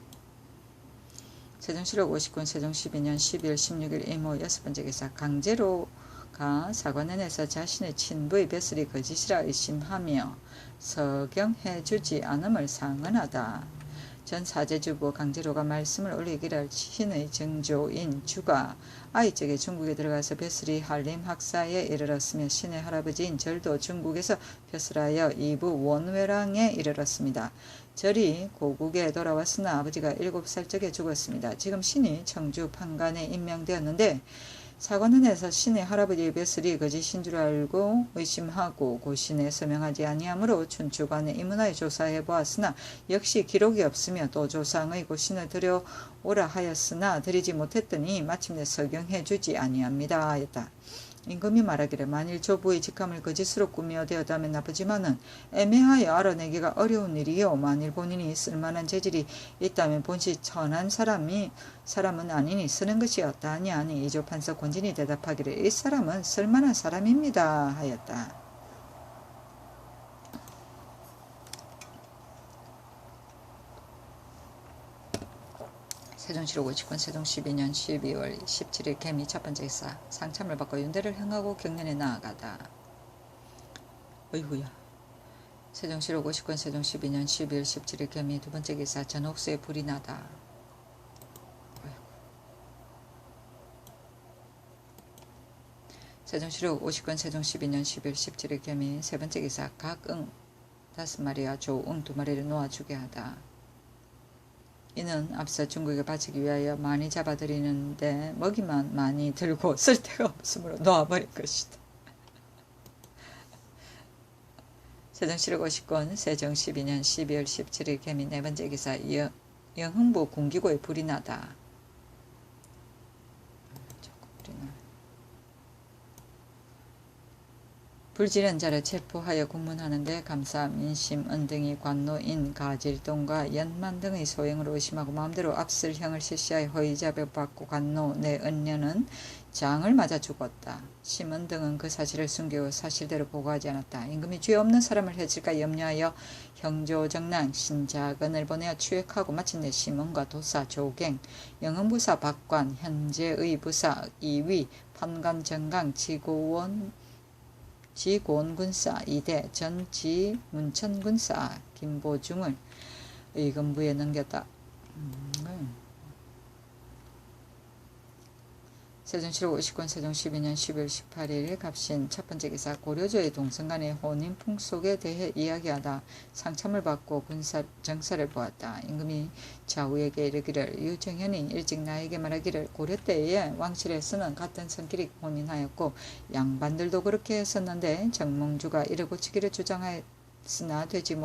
세종시록 50권 세종 12년 12월 16일 이모 여섯번째 기사 강제로가 사관원에서 자신의 친부의 벼슬이 거짓이라 의심하며 서경해 주지 않음을 상언하다. 전 사제주부 강제로가 말씀을 올리기를 신의 증조인 주가 아이적에 중국에 들어가서 벼슬이 한림 학사에 이르렀으며 신의 할아버지인 절도 중국에서 벼슬하여 이부 원회랑에 이르렀습니다. 절이 고국에 돌아왔으나 아버지가 7살 적에 죽었습니다. 지금 신이 청주 판관에 임명되었는데 사관원에서 신의 할아버지의 벼슬이 거짓인 줄 알고 의심하고 고신에 서명하지 아니하므로 춘추관에 입문하여 조사해 보았으나 역시 기록이 없으며 또 조상의 고신을 들여오라 하였으나 드리지 못했더니 마침내 서경해 주지 아니합니다 하였다. 임금이 말하기를 만일 조부의 직함을 거짓으로 꾸며 되었다면 나쁘지만은 애매하여 알아내기가 어려운 일이요 만일 본인이 쓸만한 재질이 있다면 본시 천한 사람은 아니니 쓰는 것이었다 하니 이조 판서 권진이 대답하기를 이 사람은 쓸만한 사람입니다 하였다. 세종실록 59년 세종 12년 12월 17일 개미 첫 번째 기사 상참을 받고 윤대를 행하고 경련에 나아가다. 어이구야. 세종실록 59년 세종 12년 12월 17일 개미 두 번째 기사 전옥수에 불이 나다. 세종실록 59년 세종 12년 12월 17일 개미 세 번째 기사 각응 5마리와 조응 2마리를 놓아주게 하다. 이는 앞서 중국에 바치기 위하여 많이 잡아들이는데 먹이만 많이 들고 쓸데가 없으므로 놓아버린 것이다. 세종실록 59년 세종 12년 12월 17일 개미 네 번째 기사 영흥부 공기고에 불이 나다. 불지른 자를 체포하여 국문하는데 감사, 민심, 은등이 관노인, 가질동과 연만 등의 소행으로 의심하고 마음대로 앞설 형을 실시하여 허위자백 받고 관노, 내 은녀는 장을 맞아 죽었다. 심은 등은 그 사실을 숨기고 사실대로 보고하지 않았다. 임금이 죄 없는 사람을 해칠까 염려하여 형조정랑 신자근을 보내어 추획하고 마침내 심은과 도사, 조갱, 영흥부사, 박관, 현재의 부사, 이위, 판관, 정강, 지고원군사, 이대, 전지, 문천군사, 김보중을 의금부에 넘겼다. 세종실록 59년 세종 12년 12월 18일 갑신 첫 번째 기사 고려조의 동성 간의 혼인 풍속에 대해 이야기하다. 상참을 받고 정사를 보았다. 임금이 좌우에게 이르기를 유정현이 일찍 나에게 말하기를 고려 때에 왕실에서는 같은 성끼리 혼인하였고 양반들도 그렇게 했었는데 정몽주가 이를 고치기를 주장하였으나 되지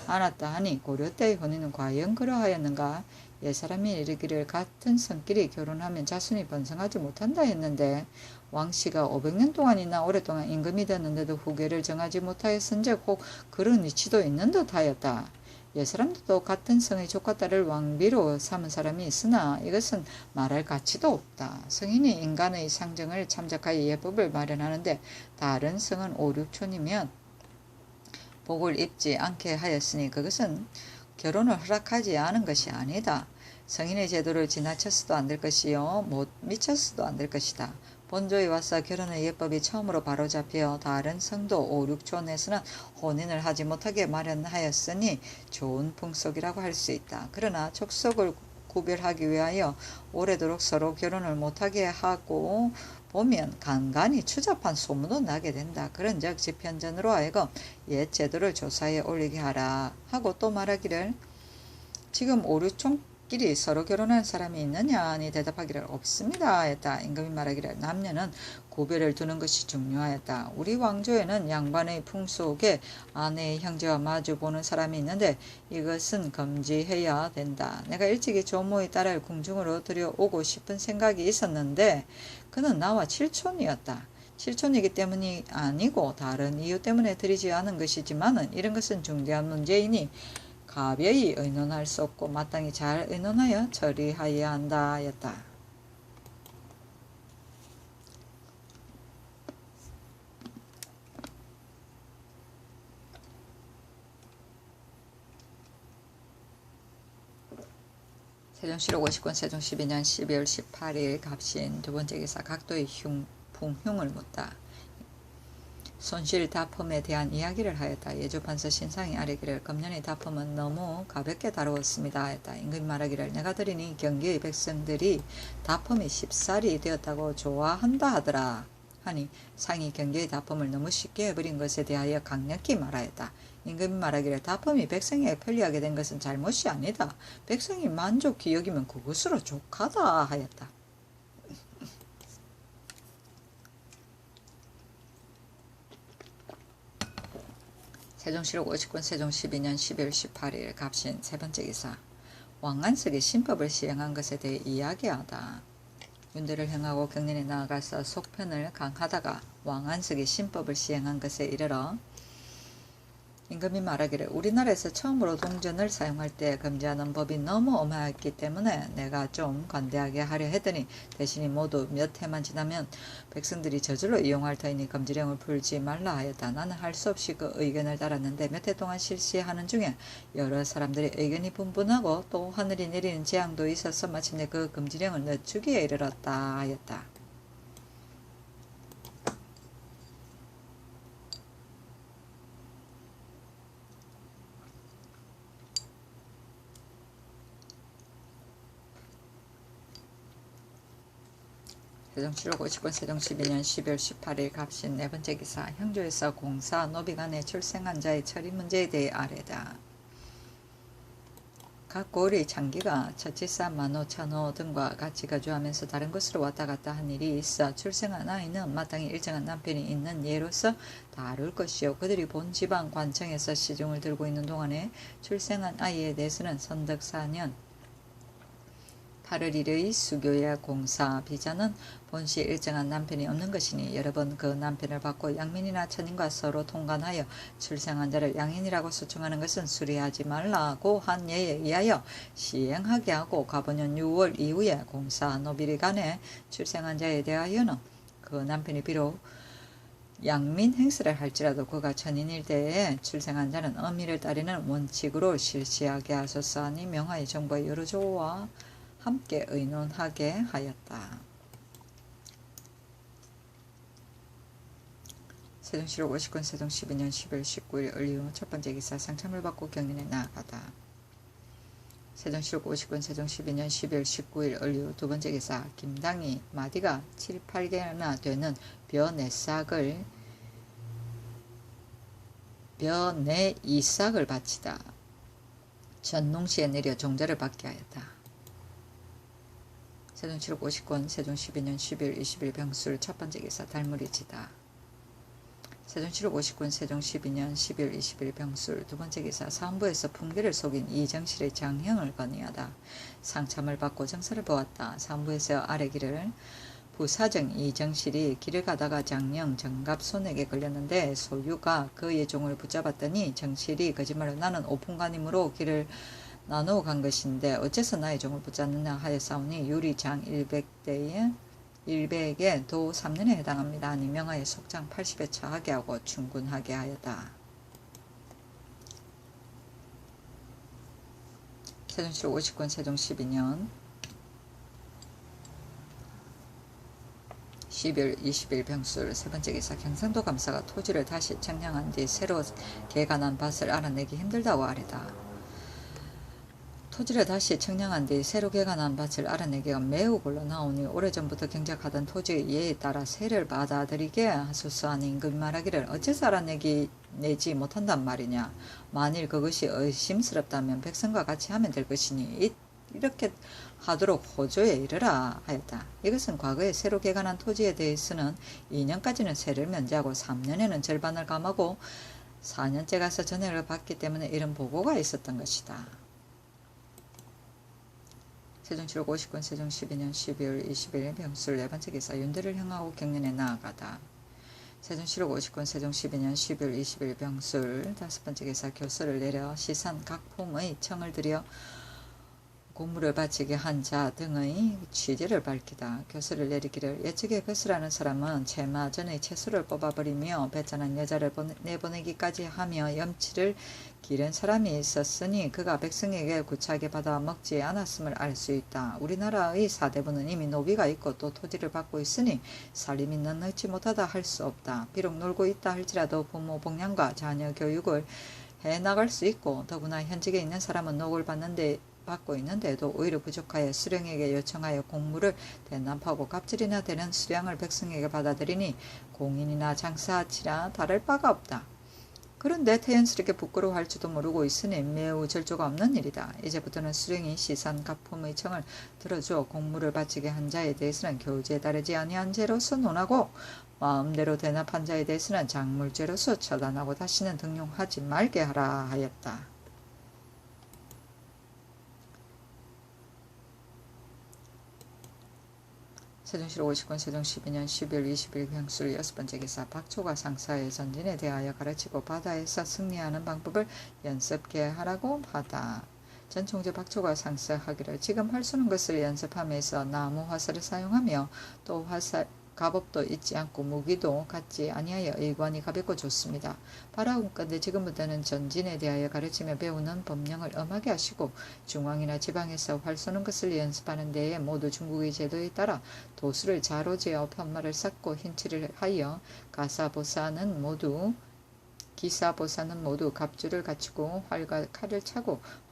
않았다 하니 고려 때의 혼인은 과연 그러하였는가? 옛사람이 이르기를 같은 성끼리 결혼하면 자손이 번성하지 못한다 했는데 왕씨가 500년 동안이나 오랫동안 임금이 되었는데도 후계를 정하지 못하였은즉 혹 그런 이치도 있는 듯 하였다. 옛사람들도 같은 성의 조카 딸을 왕비로 삼은 사람이 있으나 이것은 말할 가치도 없다. 성인이 인간의 상정을 참작하여 예법을 마련하는데 다른 성은 5, 6촌이면 복을 입지 않게 하였으니 그것은 결혼을 허락하지 않은 것이 아니다. 성인의 제도를 지나쳤어도 안 될 것이요 못 미쳤어도 안 될 것이다. 본조에 와서 결혼의 예법이 처음으로 바로잡혀 다른 성도 5, 6촌에서는 혼인을 하지 못하게 마련하였으니 좋은 풍속이라고 할 수 있다. 그러나 족속을 구별하기 위하여 오래도록 서로 결혼을 못하게 하고 보면 간간히 추잡한 소문도 나게 된다. 그런즉 집현전으로 하여금 옛 제도를 조사에 올리게 하라 하고 또 말하기를 지금 5, 6촌끼리 서로 결혼한 사람이 있느냐 하니 대답하기를 없습니다 했다. 임금이 말하기를 남녀는 구별을 두는 것이 중요하였다. 우리 왕조에는 양반의 풍속에 아내의 형제와 마주보는 사람이 있는데 이것은 금지해야 된다. 내가 일찍이 조모의 딸을 궁중으로 들여오고 싶은 생각이 있었는데 그는 나와 칠촌이었다. 칠촌이기 때문이 아니고 다른 이유 때문에 드리지 않은 것이지만은 이런 것은 중대한 문제이니 가벼이 의논할 수 없고 마땅히 잘 의논하여 처리하여야 한다 했다. 세종실록 59년 세종 12년 12월 18일 갑신 두 번째 기사 각도의 풍흉을 묻다. 손실 다품에 대한 이야기를 하였다. 예조판서 신상이 아뢰기를 금년의 다품은 너무 가볍게 다루었습니다 하였다. 임금이 말하기를 내가 들으니 경기의 백성들이 다품이 쉽사리 되었다고 좋아한다 하더라 하니 상이 경기의 다품을 너무 쉽게 해버린 것에 대하여 강력히 말하였다. 임금이 말하기를 다품이 백성에게 편리하게 된 것은 잘못이 아니다. 백성이 만족히 여기면 그것으로 족하다 하였다. 세종실록 59년 세종 12년 12월 18일 갑신 세 번째 기사 왕안석이 신법을 시행한 것에 대해 이야기하다. 윤대를 행하고 경년에 나아가서 속편을 강하다가 왕안석이 신법을 시행한 것에 이르러 임금이 말하기를 우리나라에서 처음으로 동전을 사용할 때 금지하는 법이 너무 엄하였기 때문에 내가 좀 관대하게 하려 했더니 대신이 모두 몇 해만 지나면 백성들이 저절로 이용할 터이니 금지령을 풀지 말라 하였다. 나는 할 수 없이 그 의견을 따랐는데 몇 해 동안 실시하는 중에 여러 사람들의 의견이 분분하고 또 하늘이 내리는 재앙도 있어서 마침내 그 금지령을 늦추기에 이르렀다 하였다. 세종실록 50년 세종 12년 12월 18일 갑신 네 번째 기사 형조에서 공사 노비 간에 출생한 자의 처리 문제에 대해 아뢰다. 각 고을의 장기가 처치사 만호, 천호 등과 같이 거주하면서 다른 곳으로 왔다 갔다 한 일이 있어 출생한 아이는 마땅히 일정한 남편이 있는 예로서 다룰 것이요 그들이 본 지방 관청에서 시중을 들고 있는 동안에 출생한 아이에 대해서는 선덕 4년 8월 1일의 수교의 공사 비자는 본시 일정한 남편이 없는 것이니 여러 번 그 남편을 받고 양민이나 천인과 서로 통관하여 출생한 자를 양인이라고 수칭하는 것은 수리하지 말라고 한 예에 의하여 시행하게 하고 가보년 6월 이후에 공사 노비리 간에 출생한 자에 대하여는 그 남편이 비록 양민 행세를 할지라도 그가 천인일 때에 출생한 자는 어미를 따르는 원칙으로 실시하게 하소서 하니 명하의 정부의 여러 조와 함께 의논하게 하였다. 세종실록 59년 세종 12년 12월 19일 을류 첫 번째 기사 상참을 받고 경연에 나아가다. 세종실록 59년 세종 12년 12월 19일 을류 두 번째 기사 김당이 마디가 7, 8개나 되는 벼 2싹을 바치다. 전농시에 내려 종자를 받게 하였다. 세종실록 59년 세종 12년 12월 20일 병술 첫 번째 기사 달물이 지다. 세종실록 59년 세종 12년 12월 20일 병술 두 번째 기사 사헌부에서 풍계를 속인 이정실의 장형을 건의하다. 상참을 받고 정사를 보았다. 사헌부에서 아뢰기를 부사정 이정실이 길을 가다가 장령 정갑 손에게 걸렸는데 소유가 그의 종을 붙잡았더니 정실이 거짓말로 나는 오풍관이므로 길을 나누어 간 것인데 어째서 나의 종을 붙잡느냐 하였사오니 유리장 100에 도 3년에 해당합니다. 하니 명하여 속장 80에 처하게 하고 충군하게 하였다. 세종실록 59년 세종 12년 12월 20일 병술 세 번째 기사 경상도 감사가 토지를 다시 청량한 뒤 새로 개간한 밭을 알아내기 힘들다고 아뢰다. 토지를 다시 청량한 뒤 새로 개간한 밭을 알아내기가 매우 곤란하오니 오래전부터 경작하던 토지의 예에 따라 세를 받아들이게 하소서 하니 임금이 말하기를 어째서 내지 못한단 말이냐. 만일 그것이 의심스럽다면 백성과 같이 하면 될 것이니 이렇게 하도록 호조에 이르라 하였다. 이것은 과거에 새로 개간한 토지에 대해서는 2년까지는 세를 면제하고 3년에는 절반을 감하고 4년째 가서 전해를 받기 때문에 이런 보고가 있었던 것이다. 세종실록 59년 세종 12년 12월 20일 병술 네 번째 기사 윤대를 향하고 경연에 나아가다. 세종실록 59년 세종 12년 12월 20일 병술 다섯 번째 기사 교서를 내려 시산 각품의 청을 들여 공물을 바치게 한 자 등의 취지를 밝히다. 교수를 내리기를 예측의 배수라는 사람은 채마 전의 채수를 뽑아버리며 배짠한 여자를 내보내기까지 하며 염치를 기른 사람이 있었으니 그가 백성에게 구차하게 받아 먹지 않았음을 알 수 있다. 우리나라의 사대부는 이미 노비가 있고 또 토지를 받고 있으니 살림이 넉넉지 못하다 할 수 없다. 비록 놀고 있다 할지라도 부모 복양과 자녀 교육을 해나갈 수 있고 더구나 현직에 있는 사람은 녹을 받고 있는데도 오히려 부족하여 수령에게 요청하여 공물을 대납하고 갑질이나 되는 수량을 백성에게 받아들이니 공인이나 장사치라 다를 바가 없다. 그런데 태연스럽게 부끄러워할지도 모르고 있으니 매우 절조가 없는 일이다. 이제부터는 수령이 시산 가품의 청을 들어주어 공물을 바치게 한 자에 대해서는 교제에 따르지 아니한 죄로서 논하고 마음대로 대납한 자에 대해서는 작물죄로서 처단하고 다시는 등용하지 말게 하라 하였다. 세종실 59년 세종 12년 12월 20일 경술 6번째 기사 박초가 상사의 전진에 대하여 가르치고 바다에서 승리하는 방법을 연습케 하라고 하다. 전 총재 박초가 상사하기를 지금 활 쏘는 것을 연습하면서 나무 화살을 사용하며 또 갑옷도 잊지 않고 무기도 갖지 아니하여 의관이 가볍고 좋습니다. 바라온건대 지금부터는 전진에 대하여 가르치며 배우는 법령을 엄하게 하시고 중앙이나 지방에서 활 쏘는 것을 연습하는 데에 모두 중국의 제도에 따라 도수를 자로재어 편말을 쌓고 흰칠을 하여 기사보사는 모두 갑주를 갖추고 활과 칼을 차고